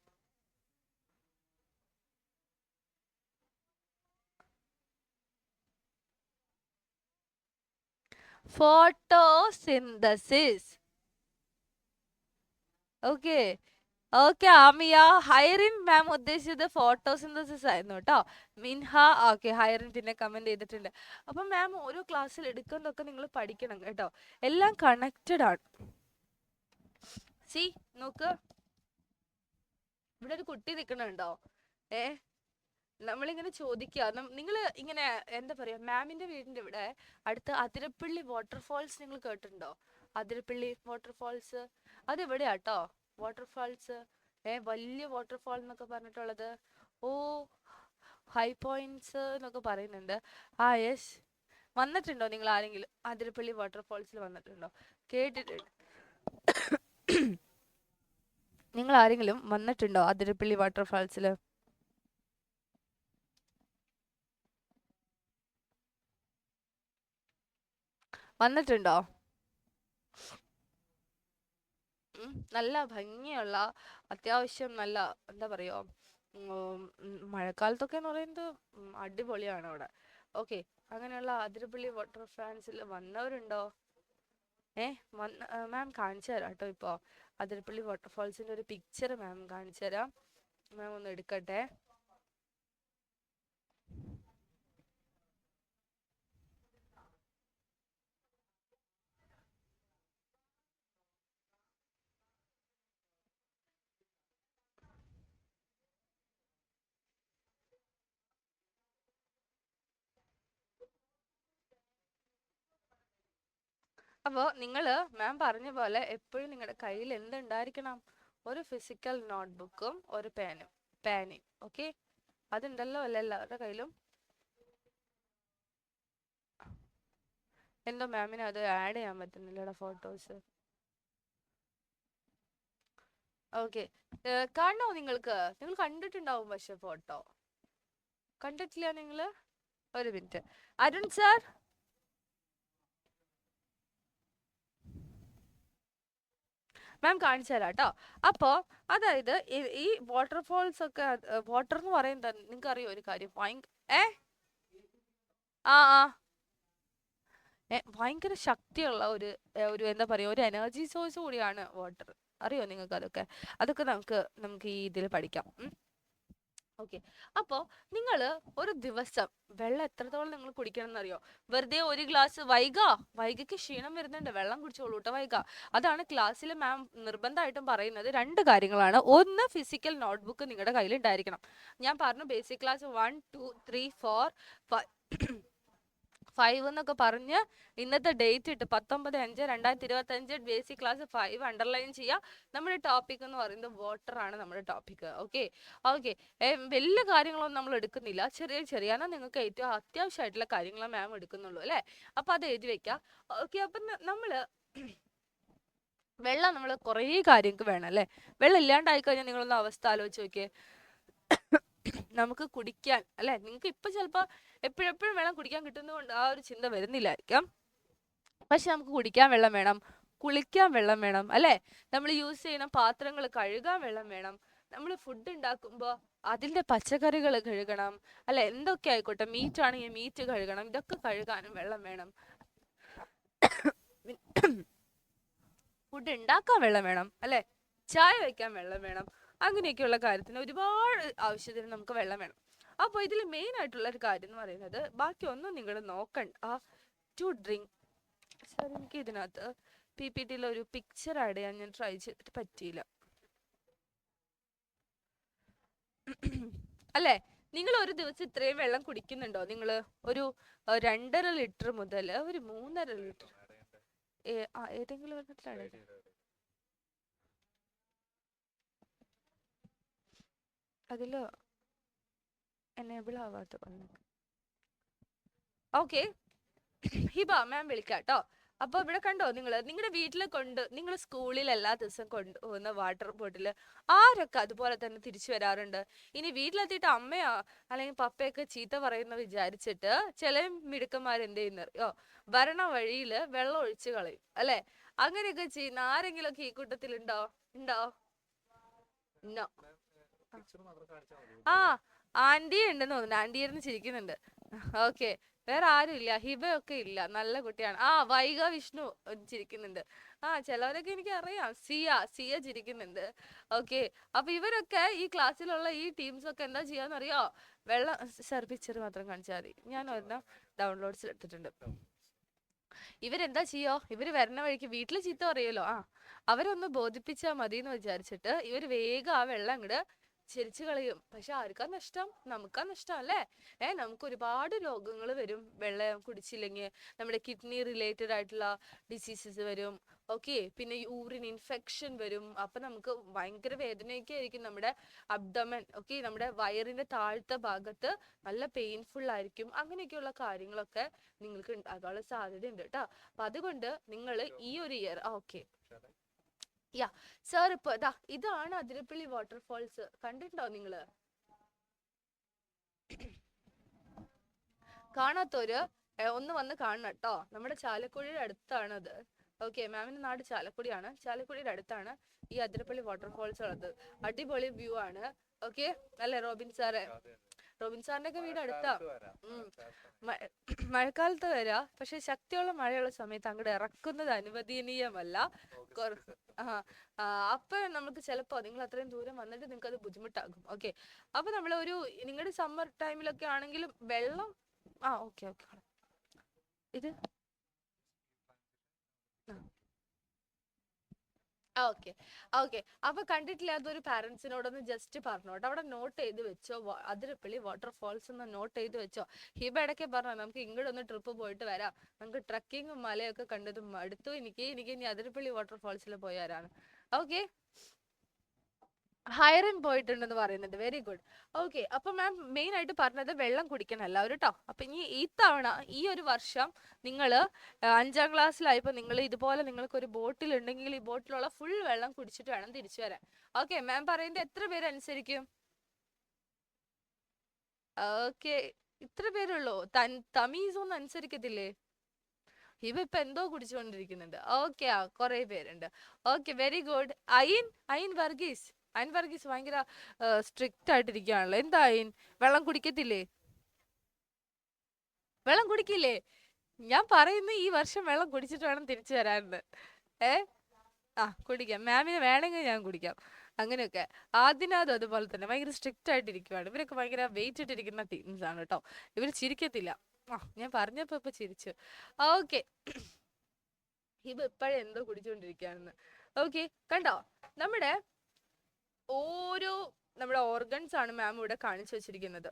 ഫോട്ടോസിന്തസിസ്. Okay okay Amiya. ഹൈറിൻ മാം ഉദ്ദേശിച്ചത് ഫോട്ടോസിന്തസിസ് ആയിരുന്നു കേട്ടോ. മിൻഹ ഓക്കെ, ഹൈറിൻ പിന്നെ കമന്റ് ചെയ്തിട്ടുണ്ട്. അപ്പം മാം ഓരോ ക്ലാസ്സിൽ എടുക്കുന്നതൊക്കെ നിങ്ങൾ പഠിക്കണം കേട്ടോ. എല്ലാം കണക്റ്റഡ് ആണ്. സി നോക്ക്, ഇവിടെ ഒരു കുട്ടി നിൽക്കണുണ്ടോ? നമ്മളിങ്ങനെ ചോദിക്കുക, നിങ്ങൾ ഇങ്ങനെ എന്താ പറയാ, മാമിന്റെ വീടിന്റെ ഇവിടെ അടുത്ത് അതിരപ്പള്ളി വാട്ടർഫാൾസ് നിങ്ങൾ കേട്ടിട്ടുണ്ടോ? അതിരപ്പള്ളി വാട്ടർഫാൾസ് അതെവിടെയാട്ടോ വാട്ടർഫാൾസ്? വലിയ വാട്ടർഫാൾ എന്നൊക്കെ പറഞ്ഞിട്ടുള്ളത്. ഓ, ഹൈ പോയിന്റ്സ് എന്നൊക്കെ പറയുന്നുണ്ട്. യെസ്. വന്നിട്ടുണ്ടോ നിങ്ങൾ ആരെങ്കിലും അതിരപ്പള്ളി വാട്ടർഫാൾസിൽ വന്നിട്ടുണ്ടോ? കേട്ടിട്ടുണ്ട്. നിങ്ങൾ ആരെങ്കിലും വന്നിട്ടുണ്ടോ അതിരപ്പള്ളി വാട്ടർഫാൾസിൽ? വന്നിട്ടുണ്ടോ? നല്ല ഭംഗിയുള്ള, അത്യാവശ്യം നല്ല എന്താ പറയുക, മഴക്കാലത്തൊക്കെ എന്ന് പറയുന്നത് അടിപൊളിയാണ് അവിടെ. ഓക്കെ, അങ്ങനെയുള്ള അതിരപ്പള്ളി വാട്ടർഫാൾസിൽ വന്നവരുണ്ടോ? മാം കാണിച്ചു തരാം കേട്ടോ. ഇപ്പോൾ അതിരപ്പള്ളി വാട്ടർഫാൾസിന്റെ ഒരു പിക്ചർ മാം കാണിച്ചു തരാം. മാം ഒന്ന് എടുക്കട്ടെ. അപ്പോൾ നിങ്ങൾ മാം പറഞ്ഞ പോലെ എപ്പോഴും നിങ്ങളുടെ കയ്യിൽ എന്തുണ്ടായിരിക്കണം? ഒരു ഫിസിക്കൽ നോട്ട്ബുക്കും ഒരു പേനയും. ഓക്കെ, അതുണ്ടല്ലോ അല്ല എല്ലാവരുടെ കയ്യിലും? എന്തോ മാമിന് അത് ആഡ് ചെയ്യാൻ പറ്റുന്നില്ലടാ ഫോട്ടോസ്. ഓക്കെ, കാണണോ നിങ്ങൾക്ക്? നിങ്ങൾ കണ്ടിട്ടുണ്ടാവും പക്ഷെ ഫോട്ടോ കണ്ടിട്ടില്ല നിങ്ങൾ. ഒരു മിനിറ്റ്, അരുൺ സാർ. മാം കാണിച്ചു തരാം കേട്ടോ. അപ്പോൾ അതായത് ഈ വാട്ടർഫോൾസ് ഒക്കെ, വാട്ടർ എന്ന് പറയുന്നത് നിങ്ങൾക്ക് അറിയോ ഒരു കാര്യം? ആ ആ ഭയങ്കര ശക്തിയുള്ള ഒരു എന്താ പറയുക, ഒരു എനർജി സോഴ്സ് കൂടിയാണ് വാട്ടർ. അറിയോ നിങ്ങൾക്ക് അതൊക്കെ? അതൊക്കെ നമുക്ക് ഈ ഇതിൽ പഠിക്കാം. ഓക്കെ. അപ്പോൾ നിങ്ങൾ ഒരു ദിവസം വെള്ളം എത്രത്തോളം നിങ്ങൾ കുടിക്കണം എന്നറിയോ? വെറുതെ ഒരു ഗ്ലാസ് വൈകയ്ക്ക് ക്ഷീണം വരുന്നുണ്ട്, വെള്ളം കുടിച്ചോളൂ കേട്ടോ വൈക. അതാണ് ക്ലാസ്സിൽ മാം നിർബന്ധമായിട്ടും പറയുന്നത്. 2 കാര്യങ്ങളാണ്. ഒന്ന്, ഫിസിക്കൽ നോട്ട്ബുക്ക് നിങ്ങളുടെ കയ്യിൽ ഉണ്ടായിരിക്കണം. ഞാൻ പറഞ്ഞു ബേസിക് ക്ലാസ് 1, 2, 3, 4, 5 എന്നൊക്കെ പറഞ്ഞ് ഇന്നത്തെ ഡേറ്റ് ഇട്ട് 19/5/2025 ബേസിക് ക്ലാസ് 5 അണ്ടർലൈൻ ചെയ്യുക. നമ്മുടെ ടോപ്പിക് എന്ന് പറയുന്നത് വാട്ടർ ആണ് നമ്മുടെ ടോപ്പിക്. ഓക്കെ. വലിയ കാര്യങ്ങളൊന്നും നമ്മൾ എടുക്കുന്നില്ല, ചെറിയ ചെറിയ നിങ്ങൾക്ക് ഏറ്റവും അത്യാവശ്യമായിട്ടുള്ള കാര്യങ്ങളെ മാം എടുക്കുന്നുള്ളൂ അല്ലേ? അപ്പൊ അത് എഴുതി വെക്കാം. ഓക്കെ. അപ്പം നമ്മള് വെള്ളം നമ്മൾ കുറേ കാര്യങ്ങൾക്ക് വേണം അല്ലേ? വെള്ളം ഇല്ലാണ്ടായി കഴിഞ്ഞാൽ നിങ്ങളൊന്ന് അവസ്ഥ ആലോചിച്ച് നോക്കിയേ. നമുക്ക് കുടിക്കാൻ അല്ലെ, നിങ്ങൾക്ക് ഇപ്പൊ ചിലപ്പോ എപ്പോഴെപ്പോഴും വെള്ളം കുടിക്കാൻ കിട്ടുന്നതുകൊണ്ട് ആ ഒരു ചിന്ത വരുന്നില്ലായിരിക്കാം. പക്ഷെ നമുക്ക് കുടിക്കാൻ വെള്ളം വേണം, കുളിക്കാൻ വെള്ളം വേണം അല്ലെ, നമ്മൾ യൂസ് ചെയ്യുന്ന പാത്രങ്ങൾ കഴുകാൻ വെള്ളം വേണം, നമ്മൾ ഫുഡ് ഉണ്ടാക്കുമ്പോൾ അതിന്റെ പച്ചക്കറികൾ കഴുകണം അല്ലെ, എന്തൊക്കെ ആയിക്കോട്ടെ, മീറ്റ് ആണെങ്കിൽ മീറ്റ് കഴുകണം, ഇതൊക്കെ കഴുകാനും വെള്ളം വേണം. ഫുഡ് ഉണ്ടാക്കാൻ വെള്ളം വേണം അല്ലെ, ചായ വെക്കാൻ വെള്ളം വേണം. അങ്ങനെയൊക്കെയുള്ള കാര്യത്തിന് ഒരുപാട് ആവശ്യത്തിന് നമുക്ക് വെള്ളം വേണം. അപ്പോൾ ഇതിൽ മെയിൻ ആയിട്ടുള്ള ഒരു കാര്യം എന്ന് പറയുന്നത്, ബാക്കി ഒന്നും നിങ്ങൾ നോക്കണ്ട, ടു ഡ്രിങ്ക്. സാർ എനിക്ക് ഇതിനകത്ത് PPTയിൽ ഒരു പിക്ചർ ആഡ് ചെയ്യാൻ ഞാൻ ട്രൈ ചെയ്തിട്ട് പറ്റിയില്ല അല്ലേ? നിങ്ങൾ ഒരു ദിവസം ഇത്രയും വെള്ളം കുടിക്കുന്നുണ്ടോ? നിങ്ങൾ ഒരു 2.5 ലിറ്റർ മുതൽ ഒരു 3.5 ലിറ്റർ ഏതെങ്കിലും ഒരെണ്ണത്തിലാണ് അതില് എനേബിൾ ആവാത്ത. ഓക്കെ, ഹിബ മാം വിളിക്കാം കേട്ടോ. അപ്പൊ ഇവിടെ കണ്ടോ, നിങ്ങളുടെ വീട്ടിൽ നിങ്ങൾ സ്കൂളിൽ എല്ലാ ദിവസവും കൊണ്ടുപോകുന്ന വാട്ടർ ബോട്ടിൽ ആരൊക്കെ അതുപോലെ തന്നെ തിരിച്ചു വരാറുണ്ട്? ഇനി വീട്ടിലെത്തിയിട്ട് അമ്മയോ അല്ലെങ്കിൽ പപ്പയൊക്കെ ചീത്ത പറയുന്ന വിചാരിച്ചിട്ട് ചില മിടുക്കന്മാരെന്ത് ചെയ്യുന്നറിയോ, ഭരണ വഴിയില് വെള്ളം ഒഴിച്ചു കളയും അല്ലെ? അങ്ങനെയൊക്കെ ചെയ്യുന്ന ആരെങ്കിലും ഒക്കെ ഈ കൂട്ടത്തിലുണ്ടോ? ഉണ്ടോ? ആ, ആന്റി ഉണ്ടെന്ന് തോന്നുന്നു. ആന്റി ഇരുന്ന് ചിരിക്കുന്നുണ്ട്. ഓക്കെ, വേറെ ആരും ഇല്ല, ഹിബയൊക്കെ ഇല്ല, നല്ല കുട്ടിയാണ്. ആ, വൈഗ വിഷ്ണു ചിരിക്കുന്നുണ്ട്. ആ, ചിലവരൊക്കെ എനിക്ക് അറിയാം, സിയ ചിരിക്കുന്നുണ്ട്. ഓക്കെ. അപ്പൊ ഇവരൊക്കെ ഈ ക്ലാസ്സിലുള്ള ഈ ടീംസ് ഒക്കെ എന്താ ചെയ്യാന്നറിയോ? വെള്ളം സർ പിക്ചർ മാത്രം കാണിച്ചാൽ മതി, ഞാൻ ഒരെണ്ണം ഡൗൺലോഡ്സിൽ എടുത്തിട്ടുണ്ട്. ഇവരെന്താ ചെയ്യോ, ഇവര് വരണ വഴിക്ക് വീട്ടിൽ ചീത്ത പറയുമല്ലോ, അവരൊന്ന് ബോധിപ്പിച്ചാൽ മതി എന്ന് വിചാരിച്ചിട്ട് ഇവര് വേഗം ആ വെള്ളം അങ്ങോട്ട് ചിരിച്ചു കളയും. പക്ഷെ ആർക്കാ നഷ്ടം? നമുക്കാ നഷ്ടം അല്ലേ? നമുക്ക് ഒരുപാട് രോഗങ്ങൾ വരും വെള്ളം കുടിച്ചില്ലെങ്കിൽ. നമ്മുടെ കിഡ്നി റിലേറ്റഡ് ആയിട്ടുള്ള ഡിസീസസ് വരും. ഓക്കെ, പിന്നെ യൂറിൻ ഇൻഫെക്ഷൻ വരും. അപ്പൊ നമുക്ക് ഭയങ്കര വേദനയൊക്കെ ആയിരിക്കും നമ്മുടെ അബ്ഡമൻ. ഓക്കെ, നമ്മുടെ വയറിന്റെ താഴത്തെ ഭാഗത്ത് നല്ല പെയിൻഫുൾ ആയിരിക്കും. അങ്ങനെയൊക്കെയുള്ള കാര്യങ്ങളൊക്കെ നിങ്ങൾക്ക് ഉണ്ടാകാനുള്ള സാധ്യതയുണ്ട് കേട്ടോ. അപ്പൊ അതുകൊണ്ട് നിങ്ങൾ ഈ ഒരു ഇയർ ഓക്കെ സാർ ഇപ്പൊ ഇതാണ് അതിരപ്പള്ളി വാട്ടർഫോൾസ്, കണ്ടിട്ടുണ്ടോ നിങ്ങള്? കാണാത്തവര് ഒന്ന് വന്ന് കാണണം കേട്ടോ. നമ്മുടെ ചാലക്കുടിയുടെ അടുത്താണത്. ഓക്കെ, മാമിന്റെ നാട് ചാലക്കുടിയാണ്. ചാലക്കുടിയുടെ അടുത്താണ് ഈ അതിരപ്പള്ളി വാട്ടർഫോൾസ് ഉള്ളത്. അടിപൊളി വ്യൂ ആണ്. ഓക്കെ അല്ലെ റോബിൻ സാറെ? റോബിൻ സാറിന്റെ ഒക്കെ വീട് അടുത്താ. മഴക്കാലത്ത് വരാ, പക്ഷെ ശക്തിയുള്ള മഴയുള്ള സമയത്ത് അങ്ങോട്ട് ഇറക്കുന്നത് അനുവദനീയമല്ല. അപ്പൊ നമുക്ക് ചിലപ്പോ നിങ്ങൾ അത്രയും ദൂരം വന്നിട്ട് നിങ്ങൾക്ക് അത് ബുദ്ധിമുട്ടാകും. ഓക്കെ, അപ്പൊ നമ്മൾ നിങ്ങളുടെ സമ്മർ ടൈമിലൊക്കെ ആണെങ്കിലും വെള്ളം ഓക്കെ ഇത് ഓക്കെ. അപ്പൊ കണ്ടിട്ടില്ലാത്തൊരു പാരന്റ്സിനോടൊന്ന് ജസ്റ്റ് പറഞ്ഞോട്ടെ, അവിടെ നോട്ട് ചെയ്ത് വെച്ചോ, അതിരപ്പള്ളി വാട്ടർഫോൾസ് എന്ന് നോട്ട് ചെയ്ത് വെച്ചോ. ഹിബ ഇടയ്ക്ക് പറഞ്ഞോ, നമുക്ക് ഇങ്ങോട്ട് ഒന്ന് ട്രിപ്പ് പോയിട്ട് വരാം, നമുക്ക് ട്രക്കിങ്ങും മലയൊക്കെ കണ്ടതും അടുത്തു, എനിക്ക് ഇനി അതിരപ്പള്ളി വാട്ടർഫോൾസിൽ പോയി വരാണ്. ഓക്കെ, ഹൈറൻ പോയിട്ടുണ്ടെന്ന് പറയുന്നുണ്ട്. Very good. ഓക്കെ, അപ്പൊ മാം മെയിൻ ആയിട്ട് പറഞ്ഞത് വെള്ളം കുടിക്കണം എല്ലാവരും കേട്ടോ. അപ്പൊ ഇനി ഇത്തവണ ഈ ഒരു വർഷം നിങ്ങൾ 5ാം ക്ലാസ്സിലായപ്പോ നിങ്ങൾ ഇതുപോലെ നിങ്ങൾക്ക് ഒരു ബോട്ടിൽ ഉണ്ടെങ്കിൽ ഈ ബോട്ടിലുള്ള ഫുൾ വെള്ളം കുടിച്ചിട്ട് വേണം തിരിച്ചു വരാൻ. ഓക്കെ, മാം പറയുന്നത് എത്ര പേര് അനുസരിക്കും? ഓക്കെ, ഇത്ര പേരുള്ളൂ. തമീസ് ഒന്നും അനുസരിക്കത്തില്ലേ? ഇപ്പൊ എന്തോ കുടിച്ചുകൊണ്ടിരിക്കുന്നുണ്ട്. ഓക്കെ, കുറെ പേരുണ്ട്. Okay, very good. Ayin Varghese ഭയങ്കര സ്ട്രിക്റ്റ് ആയിട്ടിരിക്കുകയാണല്ലോ. എന്താ വെള്ളം കുടിക്കത്തില്ലേ? വെള്ളം കുടിക്കില്ലേ? ഞാൻ പറയുന്നു ഈ വർഷം വെള്ളം കുടിച്ചിട്ട് വേണം തിരിച്ചു വരാനെന്ന്. ഏ കുടിക്കാം, മാമിന് വേണമെങ്കിൽ ഞാൻ കുടിക്കാം. അങ്ങനെയൊക്കെ. ആദ്യനാഥും അതുപോലെ തന്നെ ഭയങ്കര സ്ട്രിക്റ്റ് ആയിട്ടിരിക്കുവാണ്. ഇവരൊക്കെ ഭയങ്കര വെയിറ്റ് ഇട്ടിരിക്കുന്ന ടീംസ് ആണ് കേട്ടോ. ഇവർ ചിരിക്കത്തില്ല. ഞാൻ പറഞ്ഞപ്പോ ഇപ്പൊ ചിരിച്ചു. ഓക്കെ, ഹിബ ഇപ്പോഴേ എന്തോ കുടിച്ചുകൊണ്ടിരിക്കുകയാണെന്ന്. ഓക്കെ, കണ്ടോ നമ്മുടെ ഓരോ നമ്മുടെ ഓർഗൻസ് ആണ് മാം ഇവിടെ കാണിച്ചു വെച്ചിരിക്കുന്നത്.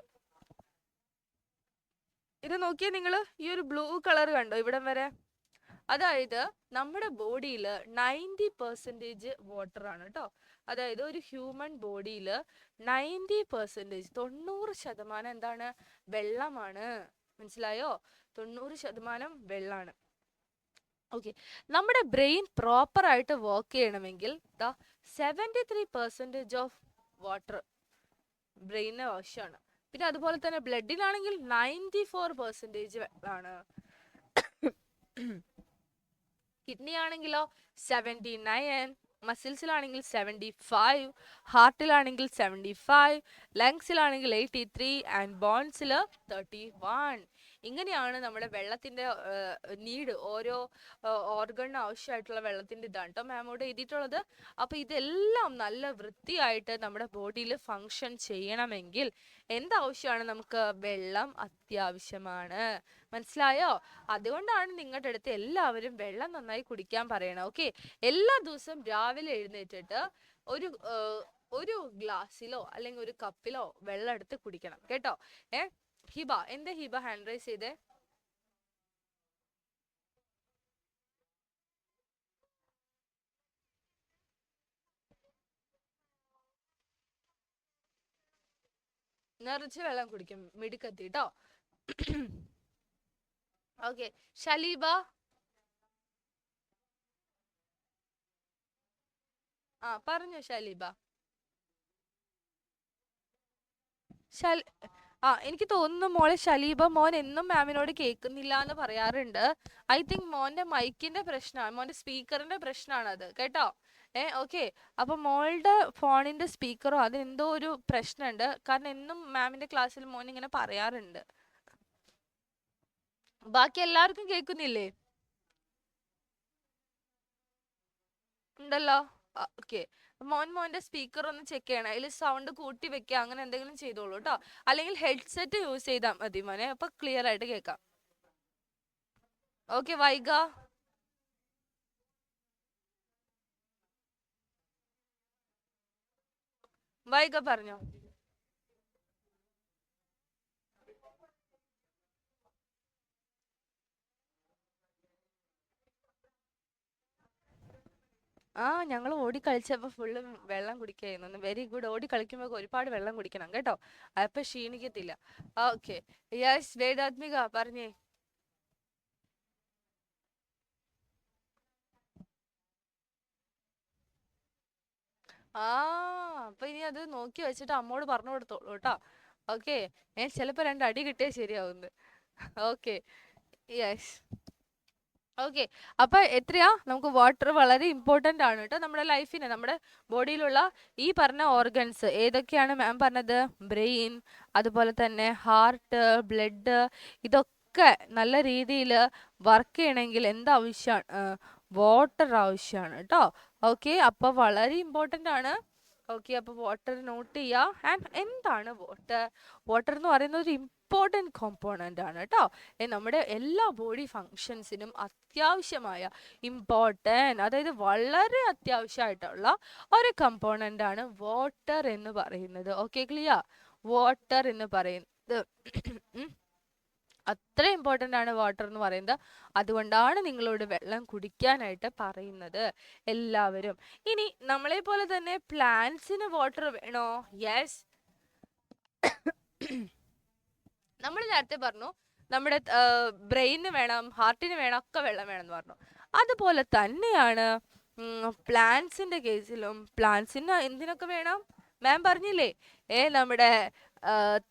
ഇത് നോക്കിയേ നിങ്ങള്, ഈ ഒരു ബ്ലൂ കളർ കണ്ടോ ഇവിടം വരെ? അതായത് നമ്മുടെ ബോഡിയിൽ 90% വാട്ടർ ആണ് കേട്ടോ. അതായത് ഒരു ഹ്യൂമൻ ബോഡിയിൽ 90%, 90% എന്താണ്? വെള്ളമാണ്. മനസ്സിലായോ? 90% വെള്ളമാണ്. ഓക്കെ, നമ്മുടെ ബ്രെയിൻ പ്രോപ്പർ ആയിട്ട് വർക്ക് ചെയ്യണമെങ്കിൽ 73% ഓഫ് വാട്ടർ ബ്രെയിന് ആവശ്യമാണ്. പിന്നെ അതുപോലെ തന്നെ ബ്ലഡിലാണെങ്കിൽ 94% വെള്ളമാണ്. കിഡ്നി ആണെങ്കിലോ 79, മസിൽസിലാണെങ്കിൽ 75, ഹാർട്ടിലാണെങ്കിൽ 75, ലങ്സിലാണെങ്കിൽ 83 ആൻഡ് ബോൺസിൽ 31. ഇങ്ങനെയാണ് നമ്മുടെ വെള്ളത്തിന്റെ നീഡ്. ഓരോ ഓർഗണിന് ആവശ്യമായിട്ടുള്ള വെള്ളത്തിന്റെ ഇതാണ് കേട്ടോ മാമോട് എഴുതിയിട്ടുള്ളത്. അപ്പൊ ഇതെല്ലാം നല്ല വൃത്തിയായിട്ട് നമ്മുടെ ബോഡിയിൽ ഫങ്ഷൻ ചെയ്യണമെങ്കിൽ എന്താവശ്യമാണ്? നമുക്ക് വെള്ളം അത്യാവശ്യമാണ്. മനസ്സിലായോ? അതുകൊണ്ടാണ് നിങ്ങളുടെ അടുത്ത് എല്ലാവരും വെള്ളം നന്നായി കുടിക്കാൻ പറയണം. ഓക്കെ, എല്ലാ ദിവസവും രാവിലെ എഴുന്നേറ്റിട്ട് ഒരു ഗ്ലാസ്സിലോ അല്ലെങ്കിൽ ഒരു കപ്പിലോ വെള്ളം എടുത്ത് കുടിക്കണം കേട്ടോ. ഹിബ, എന്താ ഹിബ ഹാൻഡ് റൈസ് ചെയ്തേ? നിറച്ച് വെള്ളം കുടിക്കും, മിടുക്കത്തി കേട്ടോ. ഓക്കെ, ഷലീബ. പറഞ്ഞു ഷലീബ. എനിക്ക് തോന്നുന്നു മോളെ ഷലീബ, മോൻ എന്നും മാമിനോട് കേൾക്കുന്നില്ല എന്ന് പറയാറുണ്ട്. ഐ തിങ്ക് മോന്റെ മൈക്കിന്റെ പ്രശ്നമാണ്, മോന്റെ സ്പീക്കറിന്റെ പ്രശ്നമാണ് അത് കേട്ടോ. ഓക്കെ, അപ്പൊ മോളുടെ ഫോണിന്റെ സ്പീക്കറോ അതിനെന്തോ ഒരു പ്രശ്നമുണ്ട്. കാരണം എന്നും മാമിന്റെ ക്ലാസ്സിൽ മോൻ ഇങ്ങനെ പറയാറുണ്ട്. ബാക്കി എല്ലാവർക്കും കേൾക്കുന്നില്ലേ? ഉണ്ടല്ലോ. ഓക്കെ, മോന്റെ സ്പീക്കർ ഒന്ന് ചെക്ക് ചെയ്യണം, അതിൽ സൗണ്ട് കൂട്ടി വെക്കുക, അങ്ങനെ എന്തെങ്കിലും ചെയ്തോളൂ കേട്ടോ. അല്ലെങ്കിൽ ഹെഡ്സെറ്റ് യൂസ് ചെയ്താൽ മതി മോനെ, അപ്പൊ ക്ലിയർ ആയിട്ട് കേൾക്കാം. ഓക്കെ, വൈഗ. വൈഗ പറഞ്ഞോ. ഞങ്ങൾ ഓടി കളിച്ചപ്പോ ഫുള്ള് വെള്ളം കുടിക്കായിരുന്നു. Very good. ഓടി കളിക്കുമ്പോ ഒരുപാട് വെള്ളം കുടിക്കണം കേട്ടോ, അപ്പൊ ക്ഷീണിക്കത്തില്ല. ഓക്കെ, യെസ്, വേദാത്മിക പറഞ്ഞേ. അപ്പൊ ഇനി അത് നോക്കി വെച്ചിട്ട് അമ്മോട് പറഞ്ഞു കൊടുത്തോളൂ കേട്ടോ. ഓക്കെ, ചിലപ്പോ 2 അടി കിട്ടിയാൽ ശരിയാവുന്നു. Okay, yes. ഓക്കെ, അപ്പൊ എത്രയാ? നമുക്ക് വാട്ടർ വളരെ ഇമ്പോർട്ടന്റ് ആണ് കേട്ടോ നമ്മുടെ ലൈഫിന്. നമ്മുടെ ബോഡിയിലുള്ള ഈ പറഞ്ഞ ഓർഗൻസ് ഏതൊക്കെയാണ് മാം പറഞ്ഞത്? ബ്രെയിൻ, അതുപോലെ തന്നെ ഹാർട്ട്, ബ്ലഡ്, ഇതൊക്കെ നല്ല രീതിയിൽ വർക്ക് ചെയ്യണമെങ്കിൽ എന്താവശ്യമാണ്? വാട്ടർ ആവശ്യമാണ് കേട്ടോ. ഓക്കെ, അപ്പൊ വളരെ ഇമ്പോർട്ടന്റ് ആണ്. ഓക്കെ, അപ്പൊ വാട്ടർ നോട്ട് ചെയ്യുക. ആൻഡ് എന്താണ് വാട്ടർ? വാട്ടർ എന്ന് പറയുന്നത് ഒരു ഇമ്പോർട്ടൻറ്റ് കോമ്പോണൻ്റ് ആണ് കേട്ടോ. നമ്മുടെ എല്ലാ ബോഡി ഫങ്ഷൻസിനും അത്യാവശ്യമായ ഇമ്പോർട്ടൻറ്റ്, അതായത് വളരെ അത്യാവശ്യമായിട്ടുള്ള ഒരു കമ്പോണൻ്റ് ആണ് വാട്ടർ എന്ന് പറയുന്നത്. Okay, clear? വാട്ടർ എന്ന് പറയുന്നത് അത്ര ഇമ്പോർട്ടൻ്റ് ആണ് വാട്ടർ എന്ന് പറയുന്നത്. അതുകൊണ്ടാണ് നിങ്ങളോട് വെള്ളം കുടിക്കാനായിട്ട് പറയുന്നത് എല്ലാവരും. ഇനി നമ്മളെ പോലെ തന്നെ പ്ലാന്റ്സിന് വാട്ടർ വേണോ? യെസ്. നമ്മൾ നേരത്തെ പറഞ്ഞു നമ്മുടെ ബ്രെയിനിന് വേണം, ഹാർട്ടിന് വേണം, ഒക്കെ വെള്ളം വേണം എന്ന് പറഞ്ഞു. അതുപോലെ തന്നെയാണ് പ്ലാന്റ്സിന്റെ കേസിലും. പ്ലാന്റ്സിന് എന്തിനൊക്കെ വേണം? മാം പറഞ്ഞില്ലേ, നമ്മുടെ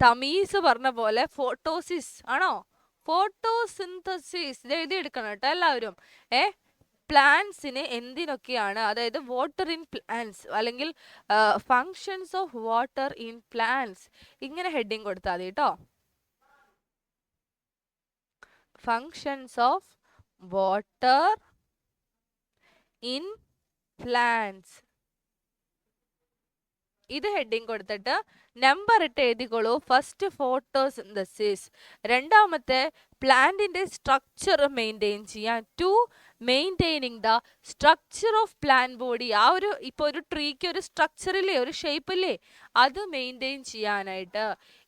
തമീസ് പറഞ്ഞ പോലെ ഫോട്ടോസിസ് ആണോ? ഫോട്ടോസിന്തസിസ് എഴുതിയെടുക്കണം കേട്ടോ എല്ലാവരും. പ്ലാന്റ്സിന് എന്തിനൊക്കെയാണ്, അതായത് വാട്ടർ ഇൻ പ്ലാന്റ്സ് അല്ലെങ്കിൽ functions of water in plants, ഇങ്ങനെ ഹെഡിങ് കൊടുത്താൽ മതി കേട്ടോ. functions of water in plants. ഇത് ഹെഡിങ് കൊടുത്തിട്ട് നമ്പർ ഇട്ട് എഴുതിക്കോളൂ. ഫസ്റ്റ് ഫോട്ടോസിന്തസിസ്, രണ്ടാമത്തെ പ്ലാന്റിന്റെ സ്ട്രക്ചർ മെയിൻറ്റെയിൻ ചെയ്യാൻ, to maintaining the structure of plant body. ആ ഒരു ഇപ്പോൾ ഒരു ട്രീക്ക് ഒരു സ്ട്രക്ചറില്ലേ, ഒരു ഷേപ്പില്ലേ, അത് മെയിൻറ്റെയിൻ ചെയ്യാനായിട്ട്.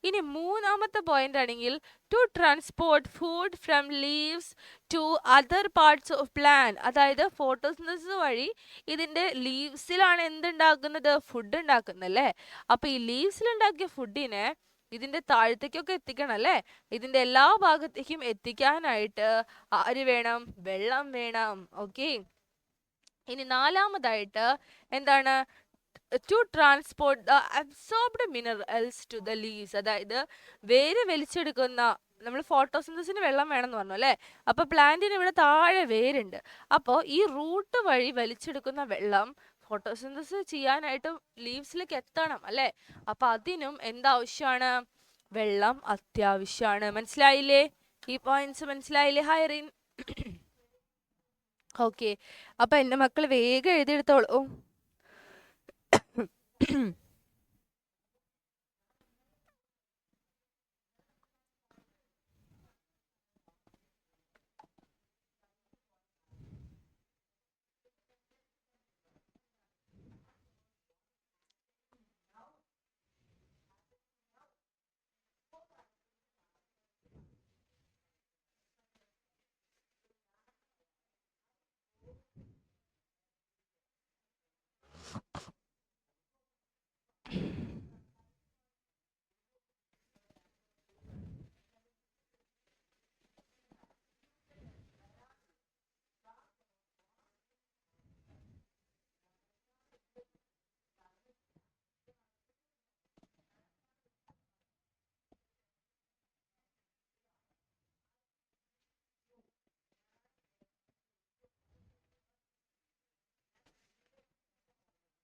ഇനി മൂന്നാമത്തെ പോയിന്റ് ആണെങ്കിൽ to transport food from leaves to other parts of plant. അതായത് ഫോട്ടോസിന്തസിസ് വഴി ഇതിന്റെ ലീവ്സിലാണ് എന്തുണ്ടാക്കുന്നത്, ഫുഡ് ഉണ്ടാക്കുന്നല്ലേ. അപ്പൊ ഈ ലീവ്സിൽ ഉണ്ടാക്കിയ ഫുഡിനെ ഇതിന്റെ താഴത്തേക്കൊക്കെ എത്തിക്കണം അല്ലേ. ഇതിന്റെ എല്ലാ ഭാഗത്തേക്കും എത്തിക്കാനായിട്ട് ആര് വേണം, വെള്ളം വേണം. ഓക്കെ. ഇനി നാലാമതായിട്ട് എന്താണ്, to transport the absorbed minerals to the leaves. അതായത് വേര് വലിച്ചെടുക്കുന്ന, നമ്മൾ ഫോട്ടോസിന്തസിന് വെള്ളം വേണമെന്ന് പറഞ്ഞു അല്ലേ. അപ്പൊ പ്ലാന്റിന് ഇവിടെ താഴെ വേരുണ്ട്. അപ്പോൾ ഈ റൂട്ട് വഴി വലിച്ചെടുക്കുന്ന വെള്ളം ഫോട്ടോസിന്തസിസ് ചെയ്യാനായിട്ട് ലീവ്സിലേക്ക് എത്തണം അല്ലേ. അപ്പൊ അതിനും എന്താവശ്യമാണ്, വെള്ളം അത്യാവശ്യമാണ്. മനസ്സിലായില്ലേ? ഈ പോയിന്റ്സ് മനസ്സിലായില്ലേ ഹൈറിൻ? ഓക്കെ. അപ്പൊ എൻ്റെ മക്കൾ വേഗം എഴുതിയെടുത്തോളൂ.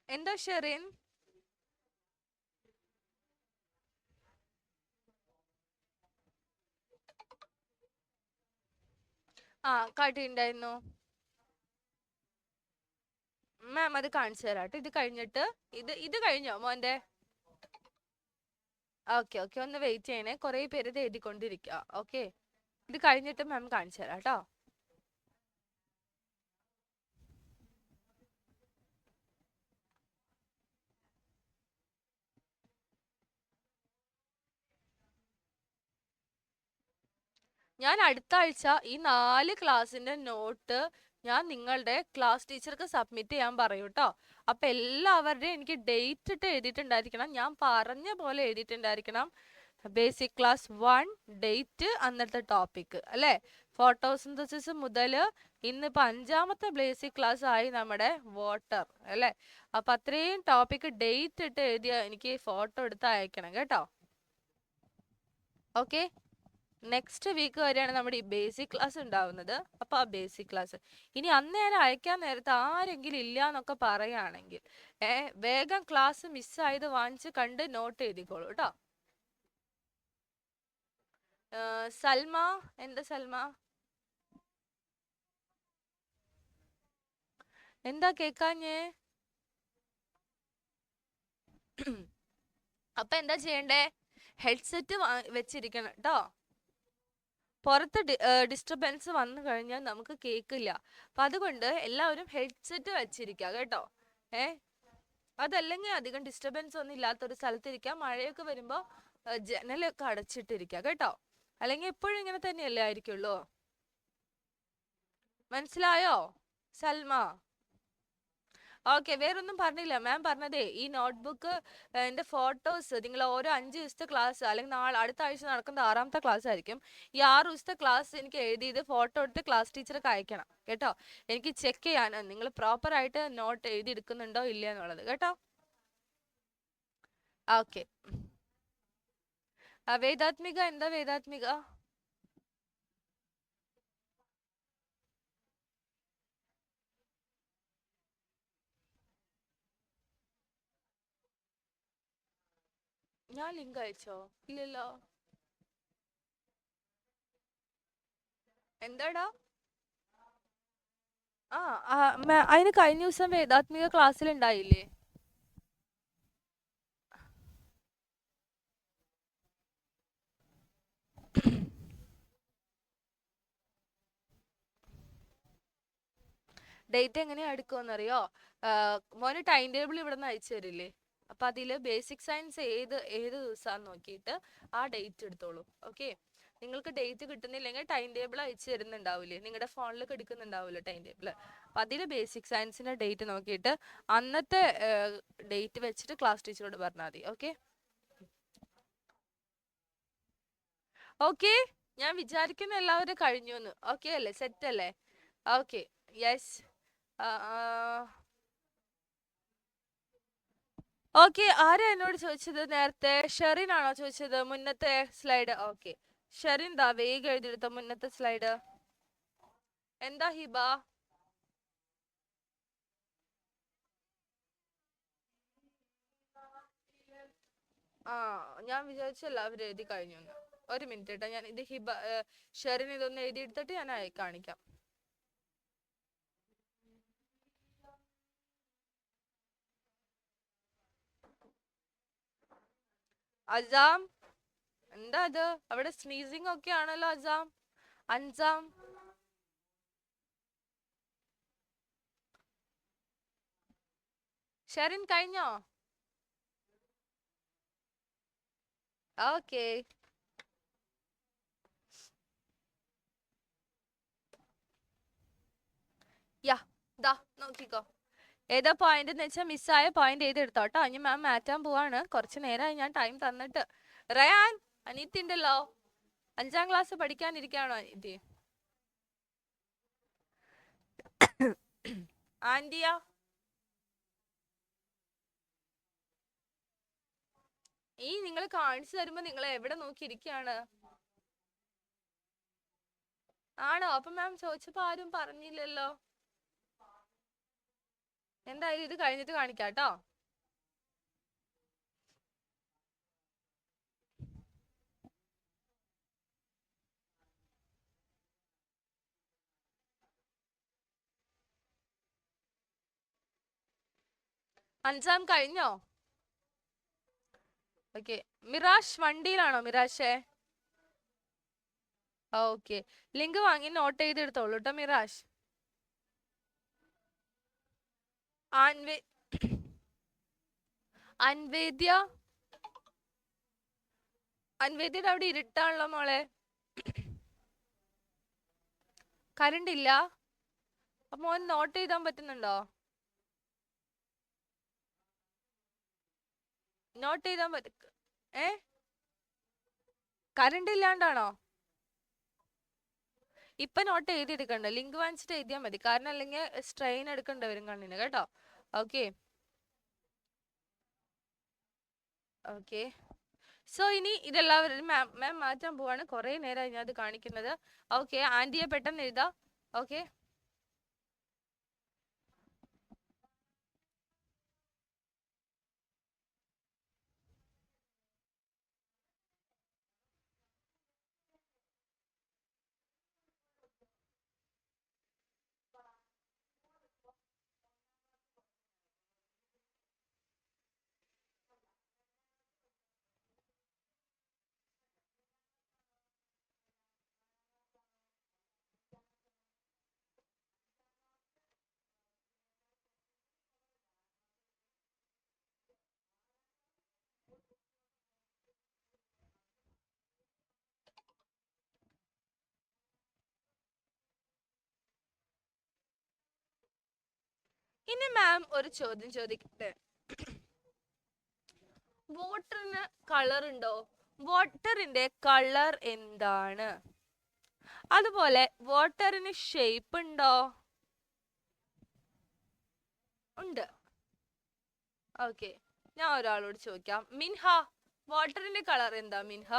എന്താ ഷെറിൻ? ആ കാട്ടിണ്ടായിരുന്നു മാം. അത് കാണിച്ചു തരാട്ടോ. ഇത് കഴിഞ്ഞിട്ട് ഇത് കഴിഞ്ഞോ മോന്റെ? ഓക്കെ ഓക്കെ, ഒന്ന് വെയിറ്റ് ചെയ്യണേ. കുറെ പേര് ഇത് എഴുതിക്കൊണ്ടിരിക്കുക. ഓക്കെ, ഇത് കഴിഞ്ഞിട്ട് മാം കാണിച്ചു തരാം കേട്ടോ. ഞാൻ അടുത്ത ആഴ്ച ഈ 4 ക്ലാസ്സിന്റെ നോട്ട് ഞാൻ നിങ്ങളുടെ ക്ലാസ് ടീച്ചർക്ക് സബ്മിറ്റ് ചെയ്യാൻ പറയൂ കേട്ടോ. അപ്പൊ എല്ലാവരുടെയും എനിക്ക് ഡേറ്റ് ഇട്ട് എഴുതിയിട്ടുണ്ടായിരിക്കണം, ഞാൻ പറഞ്ഞ പോലെ എഴുതിയിട്ടുണ്ടായിരിക്കണം. ബേസിക് ക്ലാസ് 1 ഡേറ്റ്, അന്നത്തെ ടോപ്പിക് അല്ലേ. ഫോട്ടോസിന്തസിസ് മുതൽ ഇന്നിപ്പോ 5ാമത്തെ ബേസിക് ക്ലാസ് ആയി നമ്മുടെ വാട്ടർ അല്ലേ. അപ്പൊ അത്രയും ടോപ്പിക് ഡേറ്റ് ഇട്ട് എഴുതിയ എനിക്ക് ഫോട്ടോ എടുത്ത് അയക്കണം കേട്ടോ. ഓക്കെ. നെക്സ്റ്റ് വീക്ക് വരെയാണ് നമ്മുടെ ഈ ബേസിക് ക്ലാസ് ഉണ്ടാവുന്നത്. അപ്പൊ ആ ബേസിക് ക്ലാസ് ഇനി അന്നേരം അയക്കാൻ നേരത്ത് ആരെങ്കിലും ഇല്ല എന്നൊക്കെ പറയുകയാണെങ്കിൽ വേഗം ക്ലാസ് മിസ്സായത് വാങ്ങിച്ച് കണ്ട് നോട്ട് എഴുതിക്കോളൂ കേട്ടോ. സൽമ, എന്താ സൽമ, എന്താ കേക്കാഞ്ഞേ? അപ്പൊ എന്താ ചെയ്യണ്ടേ, ഹെഡ്സെറ്റ് വെച്ചിരിക്കണം കേട്ടോ. പുറത്ത് ഡിസ്റ്റർബൻസ് വന്നു കഴിഞ്ഞാൽ നമുക്ക് കേൾക്കില്ല. അപ്പൊ അതുകൊണ്ട് എല്ലാവരും ഹെഡ്സെറ്റ് വെച്ചിരിക്കുക കേട്ടോ. അതല്ലെങ്കിൽ അധികം ഡിസ്റ്റർബൻസ് ഒന്നും ഇല്ലാത്തൊരു സ്ഥലത്തിരിക്കുക. മഴയൊക്കെ വരുമ്പോ ജനലൊക്കെ അടച്ചിട്ടിരിക്കുക കേട്ടോ. അല്ലെങ്കിൽ എപ്പോഴും ഇങ്ങനെ തന്നെയല്ലേ ആയിരിക്കുള്ളൂ. മനസ്സിലായോ സൽമ? ഓക്കെ, വേറൊന്നും പറഞ്ഞില്ല. മാം പറഞ്ഞതേ ഈ നോട്ട്ബുക്ക് എൻ്റെ ഫോട്ടോസ് നിങ്ങൾ ഓരോ 5 ദിവസത്തെ ക്ലാസ് അല്ലെങ്കിൽ നാളെ അടുത്ത ആഴ്ച നടക്കുന്ന 6ാമത്തെ ക്ലാസ് ആയിരിക്കും. ഈ 6 ദിവസത്തെ ക്ലാസ് എനിക്ക് എഴുതിയത് ഫോട്ടോ എടുത്ത് ക്ലാസ് ടീച്ചർക്ക് അയക്കണം കേട്ടോ. എനിക്ക് ചെക്ക് ചെയ്യാൻ നിങ്ങൾ പ്രോപ്പർ ആയിട്ട് നോട്ട് എഴുതി എടുക്കുന്നുണ്ടോ ഇല്ല എന്നുള്ളത് കേട്ടോ. ഓക്കെ. വേദാത്മിക, എന്താ വേദാത്മിക? ഞാൻ ലിങ്ക് അയച്ചോ? ഇല്ലല്ലോ. എന്താടാ? ആ അതിന് കഴിഞ്ഞ ദിവസം വേദാത്മിക ക്ലാസ്സിൽ ഉണ്ടായില്ലേ? ഡേറ്റ് എങ്ങനെയാ എടുക്കുമെന്നറിയോ? മോന് ടൈം ടേബിൾ ഇവിടെ നിന്ന് അയച്ചു തരില്ലേ? അപ്പൊ അതില് ബേസിക് സയൻസ് ഏത് ദിവസമാന്ന് നോക്കിയിട്ട് ആ ഡേറ്റ് എടുത്തോളൂ. ഓക്കെ, നിങ്ങൾക്ക് ഡേറ്റ് കിട്ടുന്നില്ലെങ്കിൽ ടൈം ടേബിൾ അയച്ചു തരുന്നുണ്ടാവില്ലേ, നിങ്ങളുടെ ഫോണിൽ എടുക്കുന്നുണ്ടാവില്ലേ ടൈം ടേബിൾ? അപ്പൊ അതില് ബേസിക് സയൻസിന്റെ ഡേറ്റ് നോക്കിയിട്ട് അന്നത്തെ ഡേറ്റ് വെച്ചിട്ട് ക്ലാസ് ടീച്ചറോട് പറഞ്ഞാൽ മതി. ഓക്കെ ഓക്കെ, ഞാൻ വിചാരിക്കുന്ന എല്ലാവരും കഴിഞ്ഞു എന്ന്. ഓക്കെ അല്ലേ? സെറ്റ് അല്ലേ? Okay, yes. ഓക്കെ, ആരാ എന്നോട് ചോദിച്ചത് നേരത്തെ? ഷെറിൻ ആണോ ചോദിച്ചത് മുന്നത്തെ സ്ലൈഡ്? ഓക്കെ, ഷെറിൻ ദാ വേഗം എഴുതിയെടുത്ത മുന്നത്തെ സ്ലൈഡ്. എന്താ ഹിബ? ആ, ഞാൻ വിചാരിച്ചു എല്ലാവരും എഴുതി കഴിഞ്ഞു എന്ന്. ഒരു മിനിറ്റ് കേട്ടോ, ഞാൻ ഇത് ഷെറിൻ ഇതൊന്ന് എഴുതിയെടുത്തിട്ട് ഞാൻ കാണിക്കാം. അസാം, എന്താ അത് അവിടെ സ്നീസിങ് ഒക്കെ ആണല്ലോ അസാം? അൻസാം, ഷെറിൻ കഴിഞ്ഞോ? ഓക്കെ, യാ ദാ നോക്കിക്കോ. ഏതാ പോയിന്റ് എന്ന് വെച്ചാൽ മിസ്സായ പോയിന്റ് എഴുതെടുത്തോ കേട്ടോ. ഇനി മാം മാറ്റാൻ പോവാണ്. കുറച്ച് നേരമായി ഞാൻ ടൈം തന്നിട്ട്. റയാൻ, അനീത്തി ഉണ്ടല്ലോ, 5ാം ക്ലാസ് പഠിക്കാനിരിക്കാണോ അനീത്തി? ആന്റിയാ, ഈ നിങ്ങൾ കാണിച്ചു തരുമ്പോ നിങ്ങൾ എവിടെ നോക്കിയിരിക്കാണ്? ആണോ? അപ്പൊ മാം ചോദിച്ചപ്പോ ആരും പറഞ്ഞില്ലല്ലോ. എന്തായാലും ഇത് കഴിഞ്ഞിട്ട് കാണിക്കാം കേട്ടോ. അഞ്ചാം കഴിഞ്ഞോ? ഓക്കെ, മിറാഷ് വണ്ടിയിലാണോ മിറാഷേ? ഓക്കെ, ലിങ്ക് വാങ്ങി നോട്ട് ചെയ്തെടുത്തോളൂ കേട്ടോ മിറാഷ്. അൻവേദ്യ, അൻവേദ്യയുടെ അവിടെ ഇരുട്ടാണല്ലോ മോളെ. കറണ്ട് ഇല്ല? അപ്പൊ മോൻ നോട്ട് ചെയ്താൻ പറ്റുന്നുണ്ടോ? നോട്ട് ചെയ്താൻ ഏ കറണ്ട് ഇല്ലാണ്ടാണോ? ഇപ്പൊ നോട്ട് എഴുതിയെടുക്കണ്ട, ലിങ്ക് വാങ്ങിച്ചിട്ട് എഴുതിയാൽ മതി. കാരണം അല്ലെങ്കിൽ സ്ട്രെയിൻ എടുക്കേണ്ടി വരും കണ്ണിന് കേട്ടോ. ഓക്കെ ഓക്കെ, സോ ഇനി ഇതെല്ലാവരും മാം മാറ്റാൻ പോവാണ്. കുറെ നേരമായി ഞാൻ അത് കാണിക്കുന്നത്. ഓക്കെ, ആന്റിയെ പെട്ടെന്ന് എഴുതാ. ഓക്കെ, ഇനി മാം ഒരു ചോദ്യം ചോദിക്കട്ടെ. വാട്ടറിന് കളർ ഉണ്ടോ? വാട്ടറിന്റെ കളർ എന്താണ്? അതുപോലെ വാട്ടറിന് ഷേപ്പ് ഉണ്ടോ? ഉണ്ട്. ഓക്കെ, ഞാൻ ഒരാളോട് ചോദിക്കാം. മിൻഹ, വാട്ടറിന്റെ കളർ എന്താ മിൻഹ?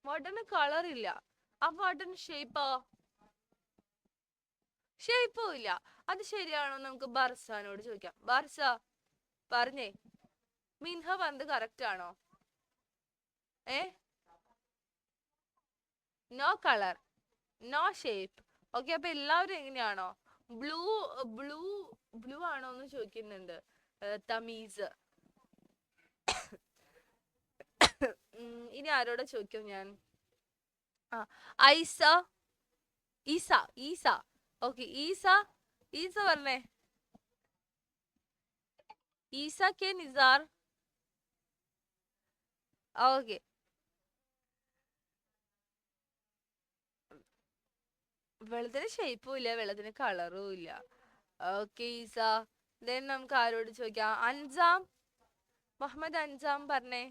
വാട്ടറിന് കളർ ഇല്ല. ആ വാട്ടറിന് ഷേപ്പോ? ഷേപ്പും ഇല്ല. അത് ശരിയാണോ? നമുക്ക് ബർസാനോട് ചോദിക്കാം. ബർസ പറഞ്ഞേ, മിൻഹ പറഞ്ഞത് കറക്റ്റ് ആണോ? ഏ, no colour, no shape. Okay, അപ്പൊ എല്ലാവരും എങ്ങനെയാണോ? ബ്ലൂ ബ്ലൂ ബ്ലൂ ആണോ എന്ന് ചോദിക്കുന്നുണ്ട് തമീസ്. ഇനി ആരോടെ ചോദിക്കും ഞാൻ? ആ, ഐസ, ഈസ, ഈസ. ഓക്കെ, ഈസ, ഈസ പറഞ്ഞേ. ഈസ കെ നിസാർ. ഓക്കെ, വെള്ളത്തിന് ഷേപ്പും ഇല്ല, വെള്ളത്തിന് കളറും ഇല്ല. ഓക്കെ ഈസ. ദെൻ നമുക്ക് ആരോട് ചോദിക്കാം? അൻസാം, മുഹമ്മദ് അൻസാം പറഞ്ഞേ.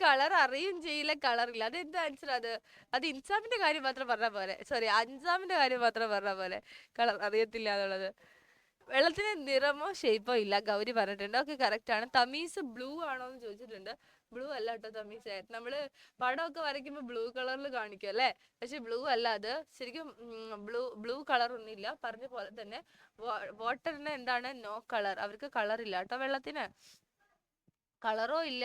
കളർ അറിയും ചെയ്യില്ല, കളർ ഇല്ല. അത് എന്താ ആൻസർ? അത് ഇൻസാമിന്റെ കാര്യം മാത്രം പറഞ്ഞ പോലെ, സോറി അൻസാമിന്റെ കാര്യം മാത്രം പറഞ്ഞ പോലെ കളർ അറിയത്തില്ല എന്നുള്ളത്. വെള്ളത്തിന് നിറമോ ഷേപ്പോ ഇല്ല, ഗൗരി പറഞ്ഞിട്ടുണ്ട്. ഓക്കെ, കറക്റ്റ് ആണ്. തമീസ് ബ്ലൂ ആണോ എന്ന് ചോദിച്ചിട്ടുണ്ട്. ബ്ലൂ അല്ല കേട്ടോ തമീസ്. നമ്മള് പടമൊക്കെ വരയ്ക്കുമ്പോ ബ്ലൂ കളറിൽ കാണിക്കും അല്ലേ, പക്ഷെ ബ്ലൂ അല്ല അത്. ശരിക്കും ബ്ലൂ കളർ ഒന്നുമില്ല. പറഞ്ഞ പോലെ തന്നെ വാട്ടറിന് എന്താണ്? No colour. അവർക്ക് കളർ ഇല്ല കേട്ടോ വെള്ളത്തിന്. കളറോ ഇല്ല.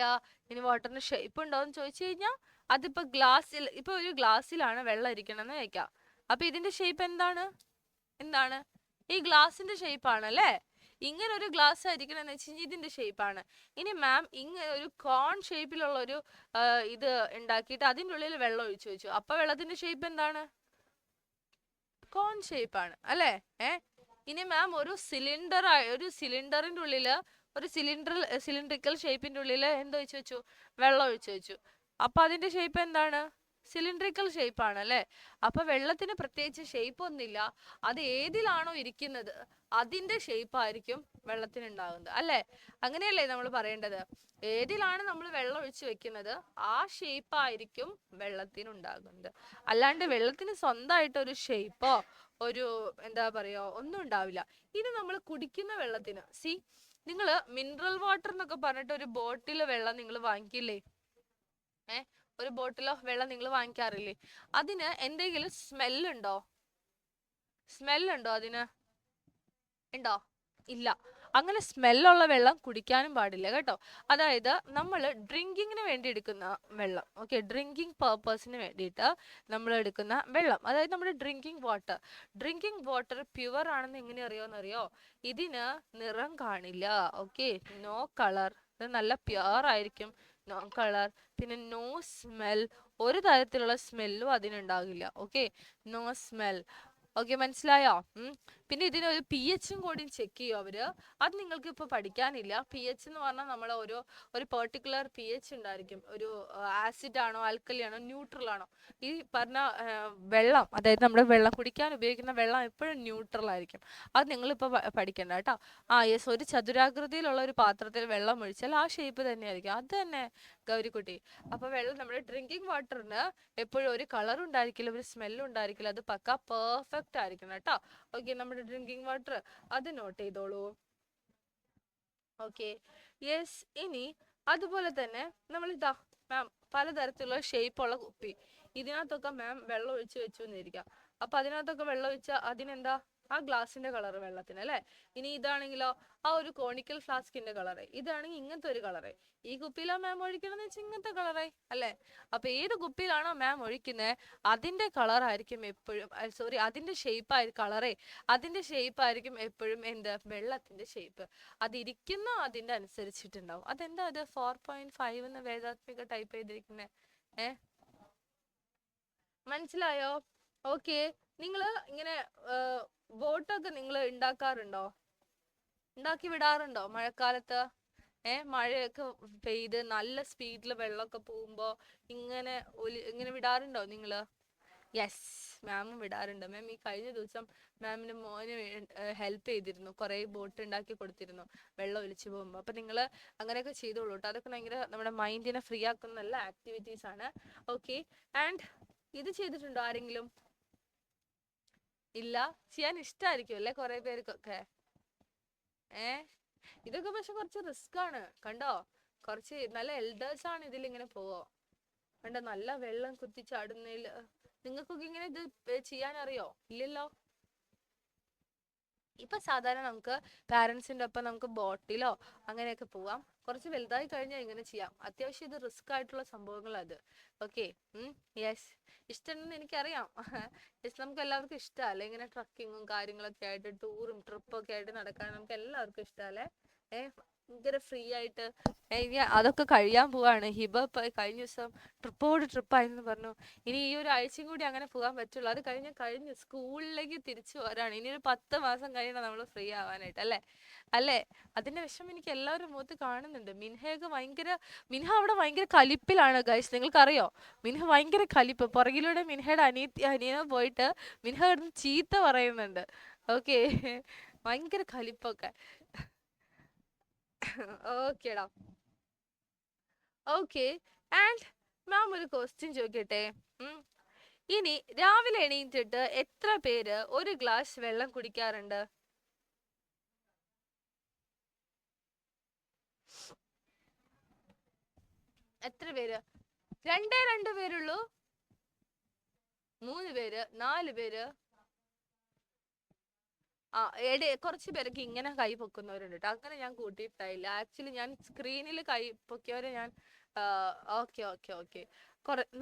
ഇനി വാട്ടറിന് ഷേപ്പ് ഉണ്ടോ എന്ന് ചോദിച്ചു കഴിഞ്ഞാൽ, അതിപ്പോ ഗ്ലാസ്സിൽ, ഇപ്പൊ ഒരു ഗ്ലാസ്സിലാണ് വെള്ളം ഇരിക്കണമെന്ന് വെക്കാം. അപ്പൊ ഇതിന്റെ ഷേപ്പ് എന്താണ്? എന്താണ്? ഈ ഗ്ലാസിന്റെ ഷേപ്പ് ആണ് അല്ലേ? ഇങ്ങനെ ഒരു ഗ്ലാസ് ആയിരിക്കണമെന്ന് വെച്ച് കഴിഞ്ഞാൽ ഇതിന്റെ ഷേപ്പ് ആണ്. ഇനി മാം ഇങ്ങനെ ഒരു കോൺ ഷേപ്പിലുള്ള ഒരു ഇത് ഉണ്ടാക്കിയിട്ട് അതിൻ്റെ ഉള്ളിൽ വെള്ളം ഒഴിച്ചു വെച്ചു. അപ്പൊ വെള്ളത്തിന്റെ ഷേപ്പ് എന്താണ്? കോൺ ഷേപ്പ് ആണ് അല്ലേ? ഇനി മാം ഒരു സിലിണ്ടറിന്റെ ഉള്ളില്, ഒരു സിലിണ്ടറിക്കൽ ഷേപ്പിന്റെ ഉള്ളിൽ എന്തൊഴിച്ചു വെച്ചു? വെള്ളം ഒഴിച്ചു വെച്ചു. അപ്പൊ അതിന്റെ ഷേപ്പ് എന്താണ്? സിലിണ്ടറിക്കൽ ഷേപ്പ് ആണ് അല്ലേ? അപ്പൊ വെള്ളത്തിന് പ്രത്യേകിച്ച് ഷേപ്പ് ഒന്നുമില്ല. അത് ഏതിലാണോ ഇരിക്കുന്നത് അതിന്റെ ഷേപ്പ് ആയിരിക്കും വെള്ളത്തിന് ഉണ്ടാകുന്നത് അല്ലേ? അങ്ങനെയല്ലേ നമ്മൾ പറയേണ്ടത്? ഏതിലാണ് നമ്മൾ വെള്ളം ഒഴിച്ചു വെക്കുന്നത് ആ ഷേപ്പ് ആയിരിക്കും വെള്ളത്തിനുണ്ടാകുന്നത്. അല്ലാണ്ട് വെള്ളത്തിന് സ്വന്തമായിട്ട് ഒരു ഷേപ്പോ ഒരു എന്താ പറയാ ഒന്നും ഉണ്ടാവില്ല. ഇത് നമ്മൾ കുടിക്കുന്ന വെള്ളത്തിന് നിങ്ങള് മിനറൽ വാട്ടർ എന്നൊക്കെ പറഞ്ഞിട്ട് ഒരു ബോട്ടില് വെള്ളം നിങ്ങൾ വാങ്ങിക്കില്ലേ? ഒരു ബോട്ടിൽ ഓഫ് വെള്ളം നിങ്ങൾ വാങ്ങിക്കാറില്ലേ? അതിന് എന്തെങ്കിലും സ്മെല്ലുണ്ടോ? സ്മെല്ലുണ്ടോ അതിന്? ഉണ്ടോ? ഇല്ല. അങ്ങനെ സ്മെല്ലുള്ള വെള്ളം കുടിക്കാനും പാടില്ല കേട്ടോ. അതായത് നമ്മൾ ഡ്രിങ്കിങ്ങിന് വേണ്ടി എടുക്കുന്ന വെള്ളം, ഓക്കെ, ഡ്രിങ്കിങ് പേർപ്പസിന് വേണ്ടിയിട്ട് നമ്മൾ എടുക്കുന്ന വെള്ളം, അതായത് നമ്മുടെ ഡ്രിങ്കിങ് വാട്ടർ പ്യുവർ ആണെന്ന് എങ്ങനെ അറിയോ? ഇതിന് നിറം കാണില്ല. Okay, no colour. ഇത് നല്ല പ്യുവർ ആയിരിക്കും. No colour. പിന്നെ നോ സ്മെൽ. ഒരു തരത്തിലുള്ള സ്മെല്ലും അതിനുണ്ടാകില്ല. Okay, no smell. ഓക്കെ, മനസ്സിലായോ? പിന്നെ ഇതിനൊരു പി എച്ചും കൂടി ചെക്ക് ചെയ്യും അവര്. അത് നിങ്ങൾക്ക് ഇപ്പൊ പഠിക്കാനില്ല. പി എച്ച് എന്ന് പറഞ്ഞാൽ നമ്മൾ ഒരു പെർട്ടിക്കുലർ പി എച്ച് ഉണ്ടായിരിക്കും. ഒരു ആസിഡ് ആണോ, ആൽക്കലി ആണോ, ന്യൂട്രൽ ആണോ? ഈ പറഞ്ഞ വെള്ളം, അതായത് നമ്മുടെ വെള്ളം കുടിക്കാൻ ഉപയോഗിക്കുന്ന വെള്ളം എപ്പോഴും ന്യൂട്രൽ ആയിരിക്കും. അത് നിങ്ങളിപ്പോൾ പഠിക്കണ്ട കേട്ടോ. യെസ്, ഒരു ചതുരാകൃതിയിലുള്ള ഒരു പാത്രത്തിൽ വെള്ളം ഒഴിച്ചാൽ ആ ഷേപ്പ് തന്നെയായിരിക്കും. അത് തന്നെ ഗൗരിക്കുട്ടി. അപ്പൊ വെള്ളം, നമ്മുടെ ഡ്രിങ്കിങ് വാട്ടറിന് എപ്പോഴും ഒരു കളറും ഉണ്ടായിരിക്കില്ല, ഒരു സ്മെല്ലും ഉണ്ടായിരിക്കില്ല. അത് പക്ക പെർഫെക്റ്റ് ആയിരിക്കണം കേട്ടോ. ഓക്കെ, നമ്മുടെ ഡ്രിങ്കിങ് വാട്ടർ അത് നോട്ട് ചെയ്തോളൂ. Okay, yes. ഇനി അതുപോലെ തന്നെ നമ്മൾ ഇതാ മാം പലതരത്തിലുള്ള ഷേപ്പുള്ള കുപ്പി, ഇതിനകത്തൊക്കെ മാം വെള്ളം ഒഴിച്ചു വെച്ചു എന്നിരിക്കാം. അപ്പൊ അതിനകത്തൊക്കെ വെള്ളം ഒഴിച്ചാൽ അതിനെന്താ? ആ ഗ്ലാസിന്റെ കളർ വെള്ളത്തിന് അല്ലേ? ഇനി ഇതാണെങ്കിലോ ആ ഒരു കോണിക്കൽ ഫ്ലാസ്കിന്റെ കളറ്, ഇതാണെങ്കിൽ ഇങ്ങനത്തെ ഒരു കളറ്. ഈ കുപ്പിയിലാ മാം ഒഴിക്കണമെന്ന് വെച്ചാൽ ഇങ്ങനത്തെ കളറായി അല്ലേ? അപ്പൊ ഏത് കുപ്പിയിലാണോ മാം ഒഴിക്കുന്നത് അതിന്റെ കളർ ആയിരിക്കും എപ്പോഴും, സോറി അതിന്റെ ഷേപ്പ് അതിന്റെ ഷേപ്പ് ആയിരിക്കും എപ്പോഴും എന്ത്? വെള്ളത്തിന്റെ ഷേപ്പ്. അതിരിക്കുന്ന അതിന്റെ അനുസരിച്ചിട്ടുണ്ടാവും. അതെന്താ അത് 4.5 എന്ന് വേദാത്മിക ടൈപ്പ് ചെയ്തിരിക്കുന്നത്? മനസ്സിലായോ? ഓക്കെ, നിങ്ങള് ഇങ്ങനെ ബോട്ടൊക്കെ നിങ്ങൾ ഉണ്ടാക്കി വിടാറുണ്ടോ മഴക്കാലത്ത്? മഴയൊക്കെ പെയ്ത് നല്ല സ്പീഡിൽ വെള്ളമൊക്കെ പോകുമ്പോ ഇങ്ങനെ വിടാറുണ്ടോ നിങ്ങള്? യെസ്, മാമും വിടാറുണ്ട്. മാം ഈ കഴിഞ്ഞ ദിവസം മാമിന്റെ മോന് ഹെൽപ്പ് ചെയ്തിരുന്നു, കുറെ ബോട്ട് ഉണ്ടാക്കി കൊടുത്തിരുന്നു വെള്ളം ഒലിച്ചു പോകുമ്പോൾ. അപ്പൊ നിങ്ങൾ അങ്ങനെയൊക്കെ ചെയ്തോളൂ കേട്ടോ. അതൊക്കെ ഭയങ്കര നമ്മുടെ മൈൻഡിനെ ഫ്രീ ആക്കുന്ന നല്ല ആക്ടിവിറ്റീസ് ആണ്. ഓക്കെ, ആൻഡ് ഇത് ചെയ്തിട്ടുണ്ടോ ആരെങ്കിലും? ഇല്ല, ചെയ്യാൻ ഇഷ്ടമായിരിക്കും അല്ലേ കുറെ പേർക്കൊക്കെ? ഇതൊക്കെ പക്ഷെ കുറച്ച് റിസ്ക് ആണ് കണ്ടോ. കുറച്ച് നല്ല എൽഡേഴ്സ് ആണ് ഇതിൽ ഇങ്ങനെ പോവോ കണ്ടോ. നല്ല വെള്ളം കുത്തി ചാടുന്നതിൽ നിങ്ങൾക്കൊക്കെ ഇങ്ങനെ ഇത് ചെയ്യാൻ അറിയോ? ഇല്ലല്ലോ. ഇപ്പൊ സാധാരണ നമുക്ക് പാരന്റ്സിന്റെ ഒപ്പം നമുക്ക് ബോട്ടിലോ അങ്ങനെയൊക്കെ പോവാം. കുറച്ച് വലുതായി കഴിഞ്ഞാൽ ഇങ്ങനെ ചെയ്യാം. അത്യാവശ്യം ഇത് റിസ്ക് ആയിട്ടുള്ള സംഭവങ്ങൾ അത്. ഓക്കെ. യെസ്, ഇഷ്ടമുണ്ടെന്ന് എനിക്കറിയാം. യെസ്, നമുക്ക് എല്ലാവർക്കും ഇഷ്ടമല്ലേ ഇങ്ങനെ ട്രക്കിങ്ങും കാര്യങ്ങളൊക്കെ ആയിട്ട്, ടൂറും ട്രിപ്പും ഒക്കെ ആയിട്ട് നടക്കാൻ നമുക്ക് എല്ലാവർക്കും ഇഷ്ടമല്ലേ. ഭയങ്കര ഫ്രീ ആയിട്ട്. ഇനി അതൊക്കെ കഴിയാൻ പോവാണ്. ഹിബ കഴിഞ്ഞ ദിവസം ട്രിപ്പോട് ട്രിപ്പായെന്ന് പറഞ്ഞു. ഇനി ഈ ഒരു ആഴ്ചയും കൂടി അങ്ങനെ പോകാൻ പറ്റുള്ളൂ. അത് കഴിഞ്ഞ് സ്കൂളിലേക്ക് തിരിച്ചു വരാണ്. ഇനി ഒരു 10 മാസം കഴിയണം നമ്മൾ ഫ്രീ ആവാനായിട്ട്, അല്ലേ? അല്ലേ? അതിന്റെ വിഷമം എനിക്ക് എല്ലാവരും മുഖത്ത് കാണുന്നുണ്ട്. മിൻഹ അവിടെ ഭയങ്കര കലിപ്പിലാണ് ഗൈസ്, നിങ്ങൾക്കറിയോ? മിൻഹ ഭയങ്കര കലിപ്പ്. പുറകിലൂടെ മിൻഹയുടെ അനിയന പോയിട്ട് മിൻഹ കിടന്ന് ചീത്ത പറയുന്നുണ്ട്. ഓക്കെ. ഭയങ്കര കലിപ്പൊക്കെ. ഓക്കേടാ. ഓക്കെ. ആൻഡ് മാം ഒരു ക്വസ്റ്റ്യൻ ചോദിക്കട്ടെ. ഇനി രാവിലെ എണീറ്റിട്ട് എത്ര പേര് ഒരു ഗ്ലാസ് വെള്ളം കുടിക്കാറുണ്ട്? എത്ര പേര്? 2 പേരുള്ളൂ? 3 പേര്? 4 പേര്? കുറച്ച് പേരൊക്കെ ഇങ്ങനെ കൈ പൊക്കുന്നവരുണ്ട് കേട്ടോ. അങ്ങനെ ഞാൻ കൂട്ടിയിട്ടായില്ല. ആക്ച്വലി ഞാൻ സ്ക്രീനിൽ കൈ പൊക്കിയവരെ ഞാൻ ഓക്കെ ഓക്കെ ഓക്കെ.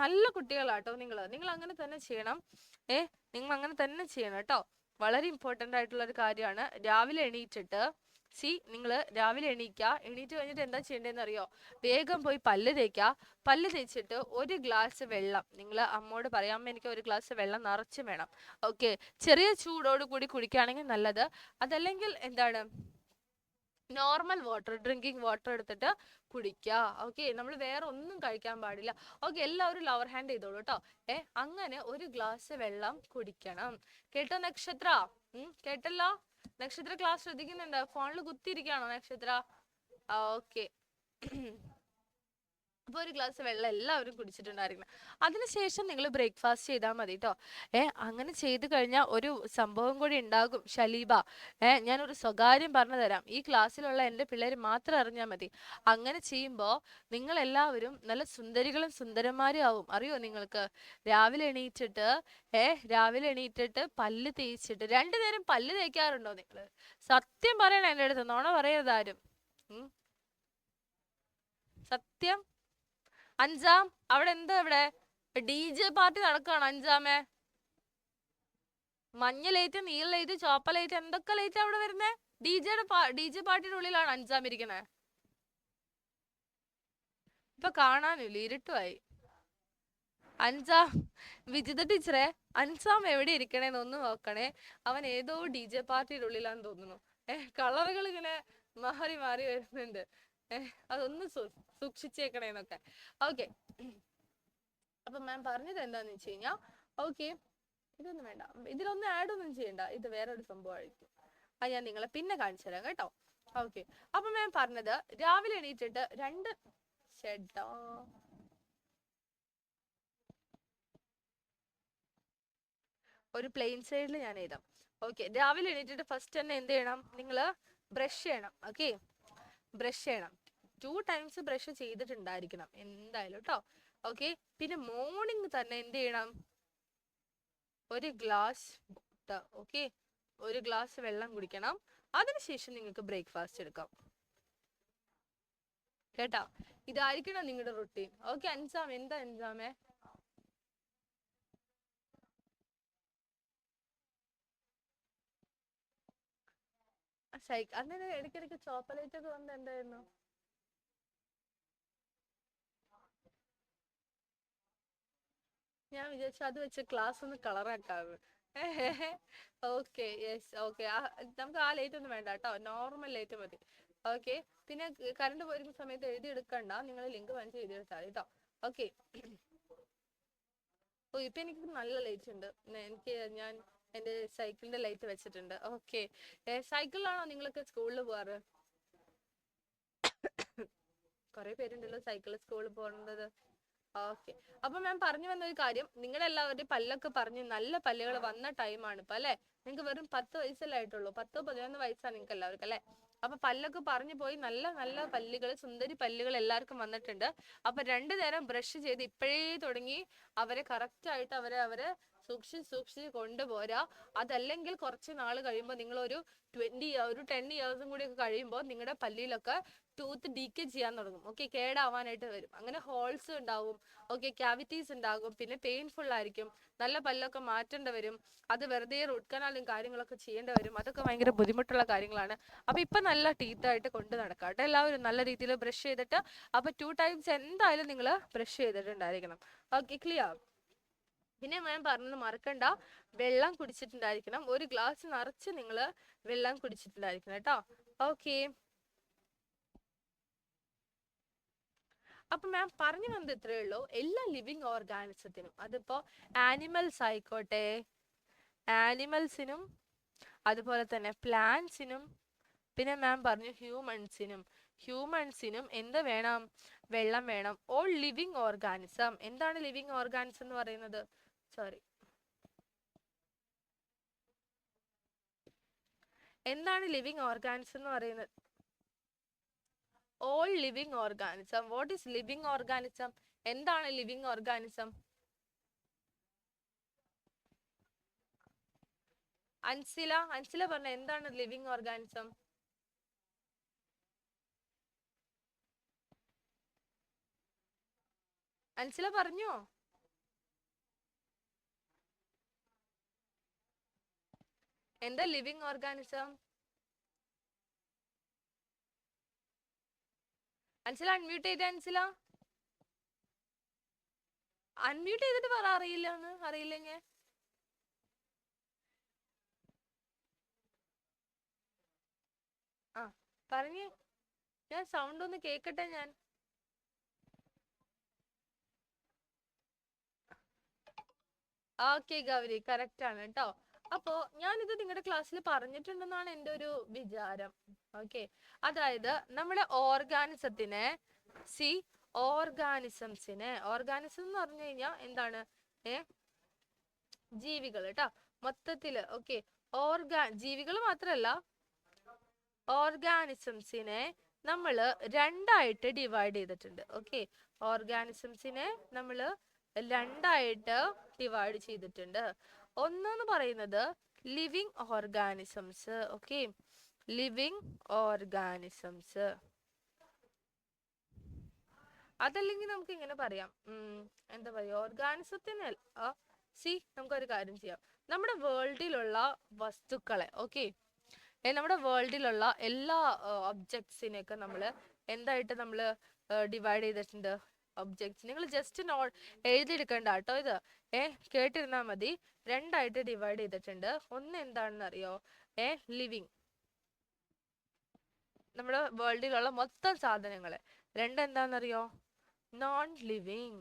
നല്ല കുട്ടികളാട്ടോ നിങ്ങൾ അങ്ങനെ തന്നെ ചെയ്യണം. നിങ്ങൾ അങ്ങനെ തന്നെ ചെയ്യണം കേട്ടോ. വളരെ ഇമ്പോർട്ടൻ്റ് ആയിട്ടുള്ള ഒരു കാര്യമാണ്. രാവിലെ എണീറ്റിട്ട് നിങ്ങൾ രാവിലെ എണീറ്റ് കഴിഞ്ഞിട്ട് എന്താ ചെയ്യേണ്ടതെന്ന് അറിയോ? വേഗം പോയി പല്ല് തേക്കുക. പല്ല് തേച്ചിട്ട് ഒരു ഗ്ലാസ് വെള്ളം നിങ്ങൾ അമ്മോട് പറയാം, അമ്മ എനിക്ക് ഒരു ഗ്ലാസ് വെള്ളം നിറച്ച് വേണം. ഓക്കെ. ചെറിയ ചൂടോട് കൂടി കുടിക്കുകയാണെങ്കിൽ നല്ലത്. അതല്ലെങ്കിൽ എന്താണ്, നോർമൽ വാട്ടർ, ഡ്രിങ്കിങ് വാട്ടർ എടുത്തിട്ട് കുടിക്കുക. ഓക്കെ. നമ്മൾ വേറെ ഒന്നും കഴിക്കാൻ പാടില്ല. ഓക്കെ. എല്ലാവരും ലവർ ഹാൻഡ് ചെയ്തോളൂ കേട്ടോ. അങ്ങനെ ഒരു ഗ്ലാസ് വെള്ളം കുടിക്കണം. കേട്ടോ നക്ഷത്ര? കേട്ടല്ലോ? നക്ഷത്ര ക്ലാസ് ശ്രദ്ധിക്കുന്നുണ്ട്? ഫോണിൽ കുത്തിയിരിക്കുകയാണോ നക്ഷത്ര? ഓക്കെ. അപ്പോൾ ഒരു ഗ്ലാസ് വെള്ളം എല്ലാവരും കുടിച്ചിട്ടുണ്ടായിരിക്കണം. അതിനുശേഷം നിങ്ങൾ ബ്രേക്ക്ഫാസ്റ്റ് ചെയ്താൽ മതി കേട്ടോ. അങ്ങനെ ചെയ്തു കഴിഞ്ഞാൽ ഒരു സംഭവം കൂടി ഉണ്ടാകും ഷലീബ. ഞാനൊരു സ്വകാര്യം പറഞ്ഞു തരാം. ഈ ക്ലാസ്സിലുള്ള എൻ്റെ പിള്ളേർ മാത്രം അറിഞ്ഞാൽ മതി. അങ്ങനെ ചെയ്യുമ്പോൾ നിങ്ങൾ എല്ലാവരും നല്ല സുന്ദരികളും സുന്ദരന്മാരും ആവും. അറിയോ നിങ്ങൾക്ക്? രാവിലെ എണീറ്റിട്ട് പല്ല് തേച്ചിട്ട് 2 നേരം പല്ല് തേക്കാറുണ്ടോ നിങ്ങൾ? സത്യം പറയണം എൻ്റെ അടുത്ത്, നോണ പറയരുത് ആരും. സത്യം. അഞ്ചാം, അവിടെ എന്താ? ഇവിടെ DJ പാർട്ടി നടക്കുകയാണ് അഞ്ചാമേ. മഞ്ഞ ലൈറ്റ്, നീല ലൈറ്റ്, ചോപ്പ ലൈറ്റ്, എന്തൊക്കെ ലൈറ്റ് അവിടെ വരുന്നേ? DJ പാർട്ടിയുടെ ഉള്ളിലാണ് അഞ്ചാം ഇരിക്കണേ. ഇപ്പൊ കാണാനില്ല, ഇരുട്ടുമായി. അഞ്ചാം, വിജിത ടീച്ചറെ, അഞ്ചാം എവിടെ ഇരിക്കണേന്ന് ഒന്ന് നോക്കണേ. അവൻ ഏതോ DJ പാർട്ടിയുടെ ഉള്ളിലാന്ന് തോന്നുന്നു. കളറുകൾ ഇങ്ങനെ മാറി മാറി വരുന്നുണ്ട്. അതൊന്ന് സൂക്ഷിച്ചേക്കണേന്നൊക്കെ. ഓക്കെ. അപ്പൊ മാം പറഞ്ഞത് എന്താന്ന് വെച്ച് കഴിഞ്ഞാൽ, ഓക്കെ, ഇതൊന്നും വേണ്ട, ഇതിലൊന്നും ആഡ് ഒന്നും ചെയ്യണ്ട, ഇത് വേറൊരു സംഭവമായിരിക്കും. അത് ഞാൻ നിങ്ങളെ പിന്നെ കാണിച്ചു തരാം കേട്ടോ. ഓക്കെ. അപ്പൊ മാം പറഞ്ഞത് രാവിലെ എണീറ്റിട്ട് ഒരു പ്ലെയിൻ സൈഡിൽ ഞാൻ എഴുതാം. ഓക്കെ. രാവിലെ എണീറ്റിട്ട് ഫസ്റ്റ് തന്നെ എന്ത് ചെയ്യണം? നിങ്ങൾ ബ്രഷ് ചെയ്യണം. ഓക്കെ. ബ്രഷ് ചെയ്യണം. 2 ടൈംസ് ബ്രഷ് ചെയ്തിട്ടുണ്ടായിരിക്കണം എന്തായാലും കേട്ടോ. ഓക്കെ. പിന്നെ മോർണിംഗ് തന്നെ എന്ത് ചെയ്യണം? ഒരു ഗ്ലാസ് ഓക്കെ, ഒരു ഗ്ലാസ് വെള്ളം കുടിക്കണം. അതിനുശേഷം നിങ്ങൾക്ക് ബ്രേക്ക്ഫാസ്റ്റ് എടുക്കാം കേട്ടോ. ഇതായിരിക്കണം നിങ്ങളുടെ റുട്ടീൻ. ഓക്കെ. അഞ്ചാം, എന്താ അഞ്ചാമേ? അന്നേരം ഇടയ്ക്കിടയ്ക്ക് ചോപ്പലേറ്റ് ഒക്കെ വന്ന് എന്തായിരുന്നു? ഞാൻ വിചാരിച്ചു അത് വെച്ച് ക്ലാസ് ഒന്ന് കളറാക്കാവ്. ഓക്കെ. യെസ്. ഓക്കെ. നമുക്ക് ആ ലൈറ്റ് ഒന്നും വേണ്ട കേട്ടോ, നോർമൽ ലൈറ്റ് മതി. ഓക്കെ. പിന്നെ കറണ്ട് പോയിരുന്ന സമയത്ത് എഴുതി എടുക്കണ്ട, നിങ്ങൾ ലിങ്ക് വാങ്ങിച്ച് എഴുതി എടുത്താൽ കേട്ടോ. ഓക്കെ. ഓ, ഇപ്പൊ എനിക്ക് നല്ല ലൈറ്റ് ഉണ്ട്. ഞാൻ എന്റെ സൈക്കിളിന്റെ ലൈറ്റ് വെച്ചിട്ടുണ്ട്. ഓക്കെ. സൈക്കിളിലാണോ നിങ്ങളൊക്കെ സ്കൂളിൽ പോവാറ്? കുറെ പേരുണ്ടല്ലോ സൈക്കിളിൽ സ്കൂളിൽ പോകുന്നത്. ഓക്കെ. അപ്പൊ ഞാൻ പറഞ്ഞു വന്ന ഒരു കാര്യം, നിങ്ങളുടെ എല്ലാവരുടെയും പല്ലൊക്കെ പറഞ്ഞ് നല്ല പല്ലുകൾ വന്ന ടൈമാണ് ഇപ്പൊ അല്ലെ. നിങ്ങൾക്ക് വെറും 10 വയസ്സല്ലേ ആയിട്ടുള്ളൂ. 10-11 വയസ്സാണ് നിങ്ങൾക്ക് എല്ലാവർക്കും അല്ലെ. അപ്പൊ പല്ലൊക്കെ പറഞ്ഞു പോയി നല്ല നല്ല പല്ലുകൾ, സുന്ദരി പല്ലുകൾ എല്ലാവർക്കും വന്നിട്ടുണ്ട്. അപ്പൊ 2 നേരം ബ്രഷ് ചെയ്ത് ഇപ്പോഴേ തുടങ്ങി അവരെ കറക്റ്റ് ആയിട്ട് അവരെ സൂക്ഷിച്ച് കൊണ്ടുപോരാ. അതല്ലെങ്കിൽ കുറച്ച് നാൾ കഴിയുമ്പോൾ നിങ്ങൾ ഒരു 10 ഇയേഴ്സും കൂടി ഒക്കെ കഴിയുമ്പോൾ നിങ്ങളുടെ പല്ലിയിലൊക്കെ ടൂത്ത് ഡീക്കേ ചെയ്യാൻ തുടങ്ങും. ഓക്കെ, കേടാവാനായിട്ട് വരും. അങ്ങനെ ഹോൾസ് ഉണ്ടാവും, ഓക്കെ, ക്യാവിറ്റീസ് ഉണ്ടാകും, പിന്നെ പെയിൻഫുൾ ആയിരിക്കും, നല്ല പല്ലൊക്കെ മാറ്റേണ്ടി വരും, അത് വെറുതെ റൂട്ട് കനാലും കാര്യങ്ങളൊക്കെ ചെയ്യേണ്ടി വരും. അതൊക്കെ ഭയങ്കര ബുദ്ധിമുട്ടുള്ള കാര്യങ്ങളാണ്. അപ്പൊ ഇപ്പൊ നല്ല ടീത്തായിട്ട് കൊണ്ട് നടക്കാം കേട്ടോ എല്ലാവരും. നല്ല രീതിയിൽ ബ്രഷ് ചെയ്തിട്ട്, അപ്പൊ 2 ടൈംസ് എന്തായാലും നിങ്ങൾ ബ്രഷ് ചെയ്തിട്ടുണ്ടായിരിക്കണം. Okay, clear? പിന്നെ ഞാൻ പറഞ്ഞത് മറക്കണ്ട, വെള്ളം കുടിച്ചിട്ടുണ്ടായിരിക്കണം. ഒരു ഗ്ലാസ് നിറച്ച് നിങ്ങൾ വെള്ളം കുടിച്ചിട്ടുണ്ടായിരിക്കണം കേട്ടോ. ഓക്കെ, അപ്പൊ മാം പറഞ്ഞു വന്നത് ഇത്രയേ ഉള്ളൂ. എല്ലാ ലിവിങ് ഓർഗാനിസത്തിനും, അതിപ്പോ ആനിമൽസ് ആയിക്കോട്ടെ, ആനിമൽസിനും അതുപോലെ തന്നെ പ്ലാന്റ്സിനും, പിന്നെ മാം പറഞ്ഞു ഹ്യൂമൻസിനും എന്ത് വേണം? വെള്ളം വേണം. All living organism. എന്താണ് ലിവിങ് ഓർഗാനിസം എന്ന് പറയുന്നത്? സോറി, എന്താണ് ലിവിങ് ഓർഗാനിസം എന്ന് പറയുന്നത്? All living organism. What is living organism? എന്താണ് ലിവിങ് ഓർഗാനിസം? അൻസില പറഞ്ഞ എന്താണ് ലിവിങ് ഓർഗാനിസം? അൻസില പറഞ്ഞോ? എന്താ ലിവിങ് ഓർഗാനിസം? അൻസില അൺമ്യൂട്ട് ചെയ്തേ. അൺമ്യൂട്ട് ചെയ്തിട്ട് പറ അറിയില്ലെങ്കിൽ. ആ, പറഞ്ഞേ, ഞാൻ സൗണ്ട് ഒന്ന് കേക്കട്ടെ. ഞാൻ ഓക്കെ ഗൗരി, കറക്റ്റ് ആണ് കേട്ടോ. അപ്പോ ഞാനിത് നിങ്ങളുടെ ക്ലാസ്സിൽ പറഞ്ഞിട്ടുണ്ടെന്നാണ് എൻ്റെ ഒരു വിചാരം. ഓക്കെ, അതായത് നമ്മുടെ ഓർഗാനിസം എന്ന് പറഞ്ഞു കഴിഞ്ഞാൽ എന്താണ്? ജീവികൾ കേട്ടോ, മൊത്തത്തില്. ഓക്കെ, ജീവികൾ മാത്രല്ല, ഓർഗാനിസംസിനെ നമ്മൾ രണ്ടായിട്ട് ഡിവൈഡ് ചെയ്തിട്ടുണ്ട്. ഓക്കെ, ഓർഗാനിസംസിനെ നമ്മൾ രണ്ടായിട്ട് ഡിവൈഡ് ചെയ്തിട്ടുണ്ട്. ഒന്നെന്ന് പറയുന്നത് living organisms. Okay, living organisms. അതല്ലെങ്കിൽ നമുക്ക് ഇങ്ങനെ പറയാം, എന്താ പറയാ, ഓർഗാനിസത്തിന് നമുക്കൊരു കാര്യം ചെയ്യാം. നമ്മുടെ വേൾഡിലുള്ള വസ്തുക്കളെ, ഓക്കെ, നമ്മുടെ വേൾഡിലുള്ള എല്ലാ ഒബ്ജക്ട്സിനെയൊക്കെ നമ്മൾ എന്തായിട്ട് നമ്മൾ ഡിവൈഡ് ചെയ്തിട്ടുണ്ട്? ഒബ്ജക്ട്സ് നിങ്ങൾ ജസ്റ്റ് എഴുതിയെടുക്കേണ്ട കേട്ടോ, ഇത് കേട്ടിരുന്നാൽ മതി. രണ്ടായിട്ട് ഡിവൈഡ് ചെയ്തിട്ടുണ്ട്. ഒന്ന് എന്താണെന്ന് അറിയോ? ലിവിങ്, നമ്മുടെ വേൾഡിലുള്ള മൊത്തം സാധനങ്ങളെ. രണ്ടെന്താണെന്നറിയോ? Non living.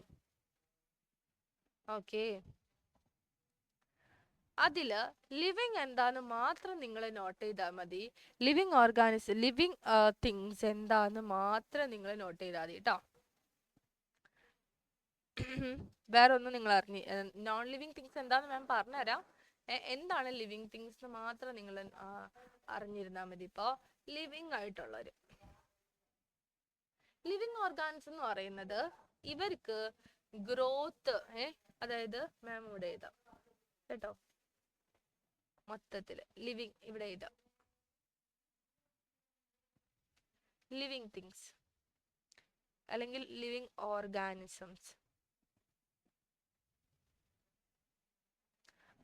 ഓക്കെ, അതില് ലിവിങ് എന്താന്ന് മാത്രം നിങ്ങൾ നോട്ട് ചെയ്താൽ മതി. ലിവിങ് തിങ്സ് എന്താന്ന് മാത്രം നിങ്ങൾ നോട്ട് ചെയ്താൽ മതി കേട്ടോ. വേറെ ഒന്നും നിങ്ങൾ നോൺ ലിവിങ് തിങ്സ് എന്താന്ന് മാം പറഞ്ഞുതരാം. എന്താണ് ലിവിങ് തിങ്സ് മാത്രം നിങ്ങൾ അറിഞ്ഞിരുന്നാൽ മതി. ഇപ്പോ ലിവിങ് ആയിട്ടുള്ളവര്, ലിവിങ് ഓർഗാനിസം എന്ന് പറയുന്നത് ഇവർക്ക് ഗ്രോത്ത്, അതായത് മാം ഇവിടെ എഴുതാം കേട്ടോ, മൊത്തത്തില് ലിവിങ് ഇവിടെ എഴുതാം. ലിവിങ് തിങ്സ് അല്ലെങ്കിൽ ലിവിങ് ഓർഗാനിസംസ്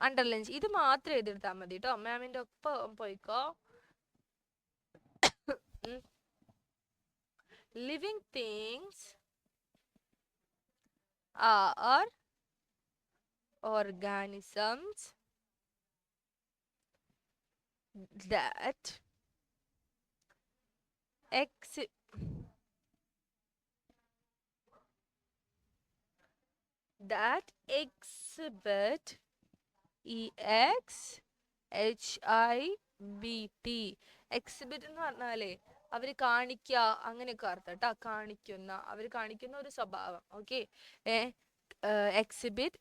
അണ്ടർലൈൻ. ഇത് മാത്രം എഴുതിയെടുത്താൽ മതി കേട്ടോ. മാമിന്റെ ഒപ്പം പോയിക്കോ. Living things are organisms that exhibit exhibit എന്ന് പറഞ്ഞാലേ അവര് കാണിക്കുക, അങ്ങനെയൊക്കെ അർത്ഥം കേട്ടോ. അവര് കാണിക്കുന്ന ഒരു സ്വഭാവം. ഓക്കെ, എക്സിബിറ്റ്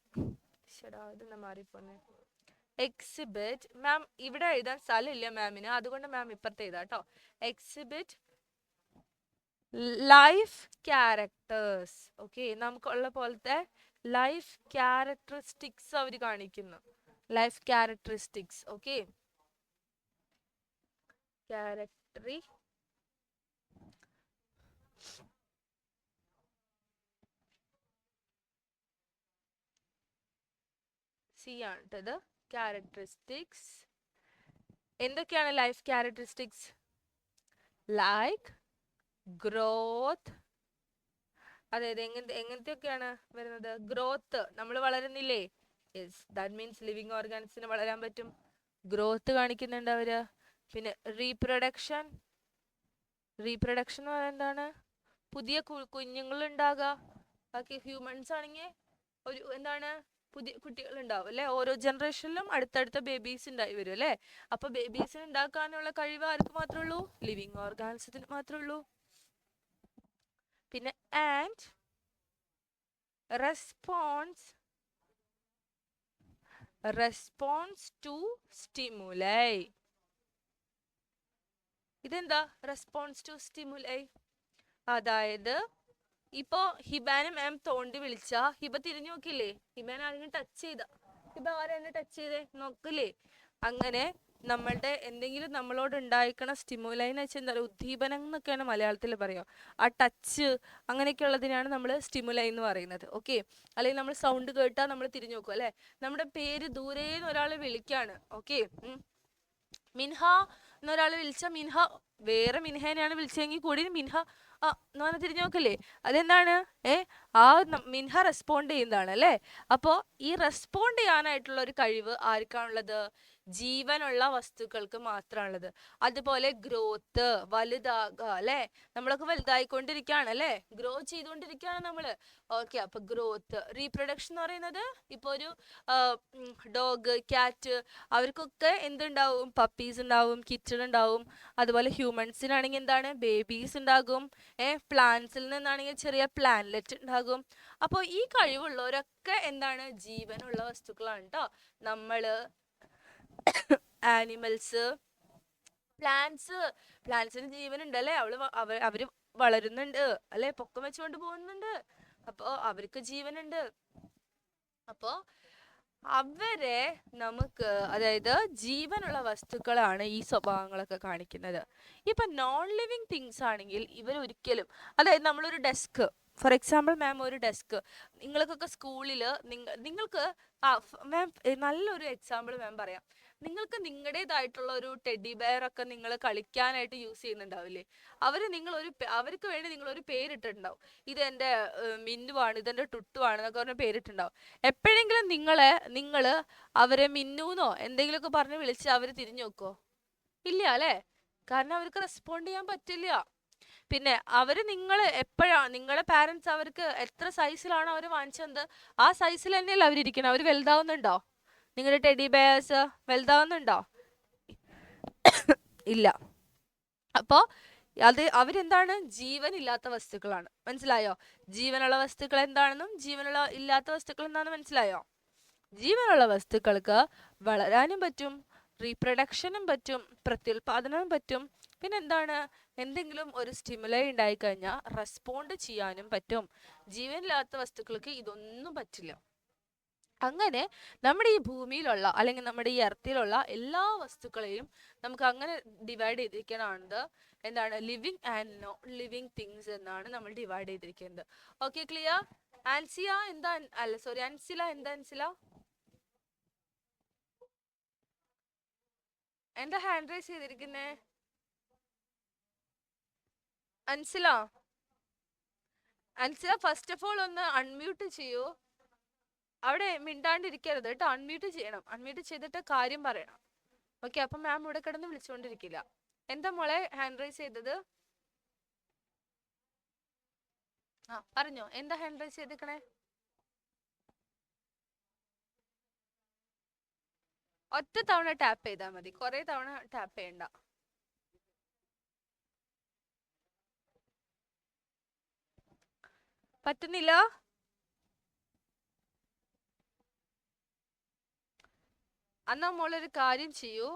മാം ഇവിടെ എഴുതാൻ സ്ഥലമില്ല മാമിന്, അതുകൊണ്ട് മാം ഇപ്പുറത്ത് എഴുതാം കേട്ടോ. Exhibit life characters. ഓക്കെ, നമുക്കുള്ള പോലത്തെ ലൈഫ് ക്യാരക്ടറിസ്റ്റിക്സ് അവർ കാണിക്കുന്നു. Life characteristics. ഓക്കെ, ക്യാരക്ടറി സി ആണ് ക്യാരക്ടറിസ്റ്റിക്സ്. എന്തൊക്കെയാണ് ലൈഫ് ക്യാരക്ടറിസ്റ്റിക്സ്? ലൈക്ക് ഗ്രോത്ത്, അതായത് എങ്ങനത്തെയൊക്കെയാണ് വരുന്നത്? ഗ്രോത്ത്, നമ്മൾ വളരുന്നില്ലേ? യെസ്, ദാറ്റ് മീൻസ് ലിവിങ് ഓർഗാനിസിന് വളരാൻ പറ്റും. ഗ്രോത്ത് കാണിക്കുന്നുണ്ട് അവര്. പിന്നെ റീപ്രൊഡക്ഷൻ. റീപ്രൊഡക്ഷൻ എന്ന് പറയുന്നത് എന്താണ്? പുതിയ കുഞ്ഞുങ്ങൾ ഉണ്ടാകുക. ബാക്കി ഹ്യൂമൻസ് ആണെങ്കിൽ ഒരു എന്താണ്, പുതിയ കുട്ടികൾ ഉണ്ടാവും അല്ലെ? ഓരോ ജനറേഷനിലും അടുത്തടുത്ത ബേബീസ് ഉണ്ടായി വരും അല്ലെ? അപ്പൊ ബേബീസിന് ഉണ്ടാക്കാനുള്ള കഴിവ് ആർക്ക് മാത്രമേ ഉള്ളൂ? ലിവിങ് ഓർഗാനിസത്തിന് മാത്രമേ ഉള്ളൂ. പിന്നെ ആൻഡ് റെസ്പോൺസ് ടു സ്റ്റിമുലൈ. ഇതെന്താ റെസ്പോൺസ് ടു സ്റ്റിമുലൈ? അതായത് ഇപ്പോ ഹിബാനെ മാം തോണ്ടി വിളിച്ച ഹിബ തിരിഞ്ഞു നോക്കില്ലേ? ഹിബാൻ ആരെങ്കിലും ടച്ച് ചെയ്ത, ഹിബ ആരെന്നെ ടച്ച് ചെയ്തേ നോക്കില്ലേ? അങ്ങനെ നമ്മളുടെ എന്തെങ്കിലും നമ്മളോട് ഉണ്ടായിക്കണ സ്റ്റിമുലൈ എന്ന് വെച്ചാൽ എന്താ പറയുക, ഉദ്ദീപനം എന്നൊക്കെയാണ് മലയാളത്തിൽ പറയുക. ആ ടച്ച് അങ്ങനെയൊക്കെ ഉള്ളതിനാണ് നമ്മൾ സ്റ്റിമുലൈ എന്ന് പറയുന്നത്. ഓക്കെ, അല്ലെങ്കിൽ നമ്മൾ സൗണ്ട് കേട്ടാൽ നമ്മൾ തിരിഞ്ഞു നോക്കും അല്ലെ? നമ്മുടെ പേര് ദൂരേന്ന് ഒരാൾ വിളിക്കാണ്. ഓക്കെ, മിൻഹ എന്നൊരാൾ വിളിച്ച മിൻഹ വേറെ മിൻഹേനെയാണ് വിളിച്ചെങ്കിൽ കൂടി മിൻഹ എന്ന് പറഞ്ഞാൽ തിരിഞ്ഞു നോക്കല്ലേ? അതെന്താണ്? ആ മിൻഹ റെസ്പോണ്ട് ചെയ്യുന്നതാണ് അല്ലേ? അപ്പോൾ ഈ റെസ്പോണ്ട് ചെയ്യാനായിട്ടുള്ള ഒരു കഴിവ് ആർക്കാണുള്ളത്? ജീവനുള്ള വസ്തുക്കൾക്ക് മാത്രമാണുള്ളത്. അതുപോലെ ഗ്രോത്ത്, വലുതാകുക അല്ലെ? നമ്മളൊക്കെ വലുതായിക്കൊണ്ടിരിക്കുകയാണ് അല്ലെ? ഗ്രോ ചെയ്തുകൊണ്ടിരിക്കുകയാണ് നമ്മള്. ഓക്കെ, അപ്പൊ ഗ്രോത്ത്. റീപ്രൊഡക്ഷൻ എന്ന് പറയുന്നത് ഇപ്പൊ ഒരു ഡോഗ്, ക്യാറ്റ്, അവർക്കൊക്കെ എന്തുണ്ടാവും? പപ്പീസ് ഉണ്ടാവും, കിച്ചൺ ഉണ്ടാവും. അതുപോലെ ഹ്യൂമൻസിനാണെങ്കിൽ എന്താണ്? ബേബീസ് ഉണ്ടാകും. പ്ലാന്റ്സിൽ നിന്നാണെങ്കിൽ ചെറിയ പ്ലാന്റ്ലെറ്റ് ഉണ്ടാകും. അപ്പോൾ ഈ കഴിവുള്ളവരൊക്കെ എന്താണ്? ജീവനുള്ള വസ്തുക്കളാണ് കേട്ടോ. നമ്മള്, ആനിമൽസ്, പ്ലാന്റ്സിന് ജീവനുണ്ട് അല്ലെ? അവര് വളരുന്നുണ്ട് അല്ലെ? പൊക്കം വെച്ചുകൊണ്ട് പോകുന്നുണ്ട്. അപ്പോ അവർക്ക് ജീവനുണ്ട്. അപ്പോ അവരെ നമുക്ക്, അതായത് ജീവനുള്ള വസ്തുക്കളാണ് ഈ സ്വഭാവങ്ങളൊക്കെ കാണിക്കുന്നത്. ഇപ്പൊ നോൺ ലിവിങ് തിങ്സ് ആണെങ്കിൽ ഇവർ ഒരിക്കലും, അതായത് നമ്മളൊരു ഡെസ്ക്, ഫോർ എക്സാമ്പിൾ മാം ഒരു ഡെസ്ക്, നിങ്ങൾക്കൊക്കെ സ്കൂളിൽ നിങ്ങൾക്ക് മാം നല്ലൊരു എക്സാമ്പിൾ മാം പറയാം. നിങ്ങൾക്ക് നിങ്ങളുടേതായിട്ടുള്ള ഒരു ടെഡി ബെയർ ഒക്കെ നിങ്ങൾ കളിക്കാനായിട്ട് യൂസ് ചെയ്യുന്നുണ്ടാവില്ലേ? അവർക്ക് വേണ്ടി നിങ്ങൾ ഒരു പേരിട്ടിട്ടുണ്ടാവും. ഇതെന്റെ മിന്നുവാണ്, ഇതെന്റെ ടുട്ടുവാണ് എന്നൊക്കെ പറഞ്ഞ പേരിട്ടുണ്ടാവും. എപ്പോഴെങ്കിലും നിങ്ങൾ അവരെ മിന്നൂന്നോ എന്തെങ്കിലുമൊക്കെ പറഞ്ഞ് വിളിച്ച് അവർ തിരിഞ്ഞു നോക്കോ? ഇല്ല അല്ലെ? കാരണം അവർക്ക് റെസ്പോണ്ട് ചെയ്യാൻ പറ്റില്ല. പിന്നെ നിങ്ങളുടെ പാരന്റ്സ് അവർക്ക് എത്ര സൈസിലാണോ അവർ വാങ്ങിച്ചത് ആ സൈസിൽ തന്നെയല്ല അവരിയ്ക്കണം. അവർ വലുതാവുന്നുണ്ടോ? നിങ്ങളുടെ ടെഡി ബെയർസ് വലുതാവുന്നുണ്ടോ? ഇല്ല. അപ്പോ അവരെന്താണ്? ജീവനില്ലാത്ത വസ്തുക്കളാണ്. മനസ്സിലായോ? ജീവനുള്ള വസ്തുക്കൾ എന്താണെന്നും ഇല്ലാത്ത വസ്തുക്കൾ എന്താണെന്ന് മനസ്സിലായോ? ജീവനുള്ള വസ്തുക്കൾക്ക് വളരാനും പറ്റും, റീപ്രൊഡക്ഷനും പറ്റും, പ്രത്യുൽപാദനവും പറ്റും. പിന്നെ എന്താണ്? എന്തെങ്കിലും ഒരു സ്റ്റിമുലൈ ഉണ്ടായിക്കഴിഞ്ഞാൽ റെസ്പോണ്ട് ചെയ്യാനും പറ്റും. ജീവനില്ലാത്ത വസ്തുക്കൾക്ക് ഇതൊന്നും പറ്റില്ല. അങ്ങനെ നമ്മുടെ ഈ ഭൂമിയിലുള്ള അല്ലെങ്കിൽ നമ്മുടെ ഈ എർത്തിലുള്ള എല്ലാ വസ്തുക്കളെയും നമുക്ക് അങ്ങനെ ഡിവൈഡ് ചെയ്തിരിക്കുന്നതാണ്. എന്താണ്? Living and non living things എന്നാണ് നമ്മൾ ഡിവൈഡ് ചെയ്തിരിക്കുന്നത്. Okay, clear? അൻസില എന്താ അൻസില എന്താ ഹാൻഡ് റൈസ് ചെയ്തിരിക്കുന്നേ? അൻസില ഫസ്റ്റ് ഓഫ് ഓൾ ഒന്ന് അൺമ്യൂട്ട് ചെയ്യൂ. അവിടെ മിണ്ടാണ്ടിരിക്കരുത് കേട്ടോ. അൺമ്യൂട്ട് ചെയ്യണം. അൺമ്യൂട്ട് ചെയ്തിട്ട് കാര്യം പറയണം. ഓക്കെ, അപ്പൊ മാം ഇവിടെ കിടന്ന് വിളിച്ചുകൊണ്ടിരിക്കില്ല. എന്താ മോളെ ഹാൻഡ് റൈസ് ചെയ്തത്? പറഞ്ഞോ, എന്താ ഹാൻഡ് റൈസ് ചെയ്തിക്കണേ? ഒറ്റ തവണ ടാപ്പ് ചെയ്താൽ മതി, കുറെ തവണ ടാപ്പ് ചെയ്യണ്ട. പറ്റുന്നില്ല? എന്നാ മോളൊരു കാര്യം ചെയ്യൂ.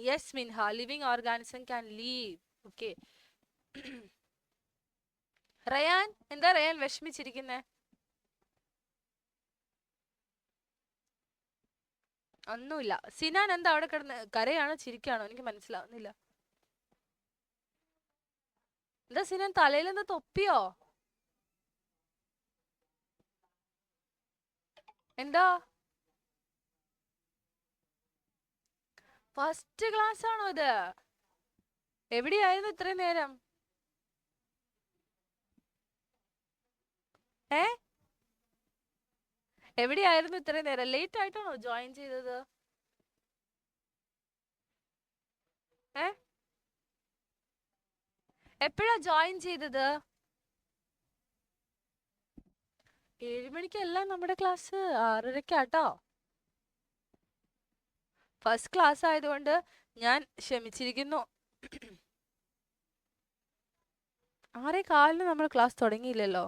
Yes Minha, living organism can live. Okay, Rayan, എന്താ റയാൻ വിഷമിച്ചിരിക്കുന്നേ? ഒന്നുമില്ല. സിനാൻ എന്താ അവിടെ കിടന്ന് കരയാണോ ചിരിക്കാണോ? എനിക്ക് മനസ്സിലാവുന്നില്ല. എന്താ സിനാൻ തലയിൽ എന്താ തൊപ്പിയോ? എന്താ ഫസ്റ്റ് ക്ലാസ് ആണോ ഇത്? എവിടെയായിരുന്നു ഇത്രയും നേരം? ഏ, എവിടെയായിരുന്നു ഇത്രയും നേരം? ലേറ്റ് ആയിട്ടാണോ ജോയിൻ ചെയ്തത്? ഏ, എപ്പോഴാ ജോയിൻ ചെയ്തത്? 7 മണിക്കല്ല നമ്മുടെ ക്ലാസ്, 6:30ക്കാട്ടോ. ഫസ്റ്റ് ക്ലാസ് ആയതുകൊണ്ട് ഞാൻ ക്ഷമിച്ചിരിക്കുന്നു. 6:15 നമ്മൾ ക്ലാസ് തുടങ്ങിയില്ലല്ലോ.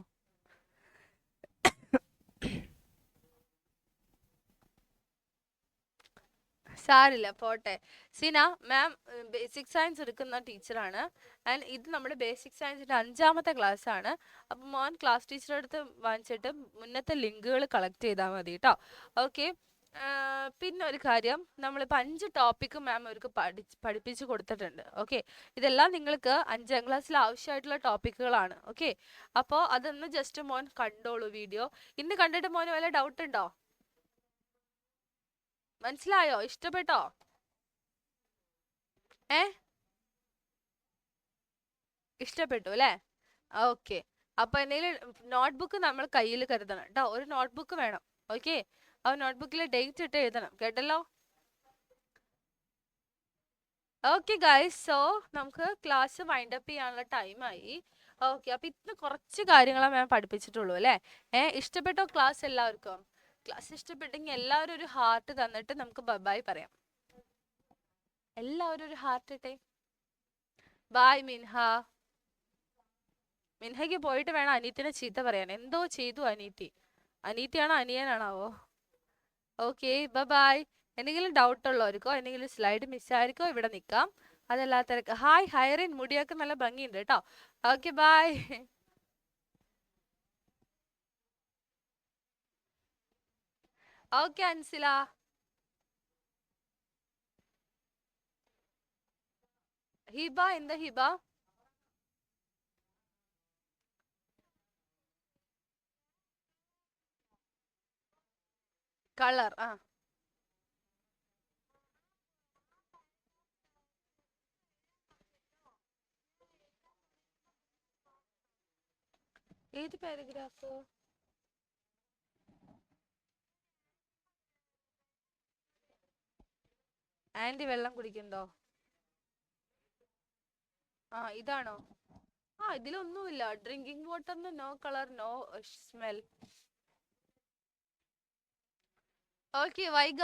സാരില്ല, പോട്ടെ. സിന മാം ബേസിക് സയൻസ് എടുക്കുന്ന ടീച്ചറാണ്. ആൻഡ് ഇത് നമ്മുടെ ബേസിക് സയൻസിന്റെ 5ാമത്തെ ക്ലാസ് ആണ്. അപ്പം മോൻ ക്ലാസ് ടീച്ചറുടെ അടുത്ത് വാങ്ങിച്ചിട്ട് മുന്നത്തെ ലിങ്കുകൾ കളക്ട് ചെയ്താൽ മതി കേട്ടോ. ഓക്കെ. പിന്നെ ഒരു കാര്യം, നമ്മളിപ്പോൾ 5 ടോപ്പിക്ക് മാം അവർക്ക് പഠിപ്പിച്ച് കൊടുത്തിട്ടുണ്ട്. ഓക്കെ, ഇതെല്ലാം നിങ്ങൾക്ക് 5ാം ക്ലാസ്സിൽ ആവശ്യമായിട്ടുള്ള ടോപ്പിക്കുകളാണ്. ഓക്കെ, അപ്പോൾ അതൊന്ന് ജസ്റ്റ് മോൻ കണ്ടോളൂ വീഡിയോ. ഇന്ന് കണ്ടിട്ട് മോന് വല്ല ഡൗട്ട് ഉണ്ടോ? മനസ്സിലായോ? ഇഷ്ടപ്പെട്ടോ? ഏ, ഇഷ്ടപ്പെട്ടു അല്ലേ? ഓക്കെ. അപ്പൊ എന്തെങ്കിലും നോട്ട്ബുക്ക് നമ്മൾ കയ്യിൽ കരുതണം കേട്ടോ. ഒരു നോട്ട്ബുക്ക് വേണം. ഓക്കെ, ആ നോട്ട്ബുക്കിൽ ഡേറ്റ് ഇട്ട് എഴുതണം. കേട്ടല്ലോ? ഓക്കെ ഗൈസ്, സോ നമുക്ക് ക്ലാസ് വൈൻഡ് അപ്പ് ചെയ്യാനുള്ള ടൈമായി. ഓക്കെ, അപ്പൊ ഇന്ന് കുറച്ച് കാര്യങ്ങളാണ് ഞാൻ പഠിപ്പിച്ചിട്ടുള്ളൂ അല്ലേ? ഇഷ്ടപ്പെട്ടോ ക്ലാസ് എല്ലാവർക്കും? ക്ലാസ് ഇഷ്ടപ്പെട്ടെങ്കിൽ എല്ലാവരും ഒരു ഹാർട്ട് തന്നിട്ട് നമുക്ക് ബൈ പറയാം. എല്ലാവരും ഒരു ഹാർട്ട് ഇട്ടേ. ബൈ മിൻഹ. മിൻഹയ്ക്ക് പോയിട്ട് വേണം അനീത്തിനെ ചീത്ത പറയാൻ. എന്തോ ചെയ്തു അനീത്തി. അനീത്തിയാണോ അനിയനാണാവോ? Okay, bye. എന്തെങ്കിലും ഡൗട്ട് ഉള്ളവർക്കോ എന്തെങ്കിലും സ്ലൈഡ് മിസ്സായിരിക്കോ ഇവിടെ നിൽക്കാം. അതല്ലാത്തവർക്ക് ഹായ് ഹൈറിൻ, മുടിയൊക്കെ നല്ല ഭംഗിയുണ്ട് കേട്ടോ. Okay, bye. Okay Ansila. Hiba, എന്താ ഹിബ? കളർ. ആ, ഏത് പാരഗ്രാഫ്? ആന്റി വെള്ളം കുടിക്കണ്ടോ? ആ, ഇതാണോ? ആ, ഇതിലൊന്നുമില്ല. ഡ്രിങ്കിങ് വാട്ടറിന് no colour, no smell. Okay, Vaiga.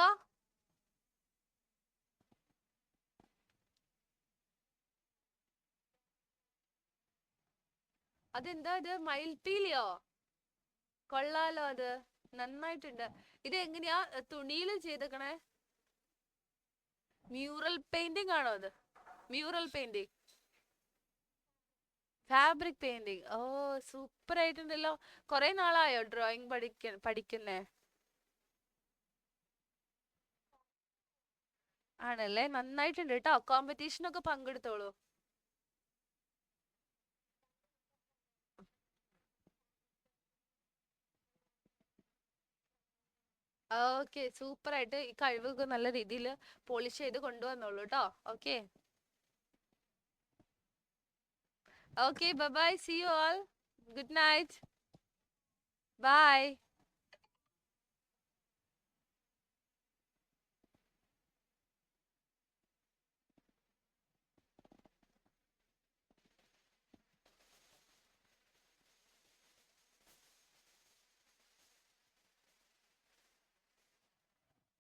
അതെന്താ ഇത്? മയിൽപ്പീലിയോ? കൊള്ളാലോ, അത് നന്നായിട്ടുണ്ട്. ഇത് എങ്ങനെയാ തുണിയിൽ ചെയ്തേക്കണേ? മ്യൂറൽ പെയിന്റിംഗ് ആണോ അത്? Mural painting, fabric painting. ഓ, സൂപ്പർ ആയിട്ടുണ്ടല്ലോ. കുറെ നാളായോ ഡ്രോയിങ് പഠിക്കുന്നേ? ആണല്ലേ, നന്നായിട്ടുണ്ട് കേട്ടോ. കോമ്പറ്റീഷനൊക്കെ പങ്കെടുത്തോളൂ. ഓക്കെ, സൂപ്പർ ആയിട്ട് ഈ കഴിവൊക്കെ നല്ല രീതിയിൽ പോളിഷ് ചെയ്ത് കൊണ്ടുവന്നോളൂ കേട്ടോ. Okay. Okay, bye bye. See you all. Good night. By.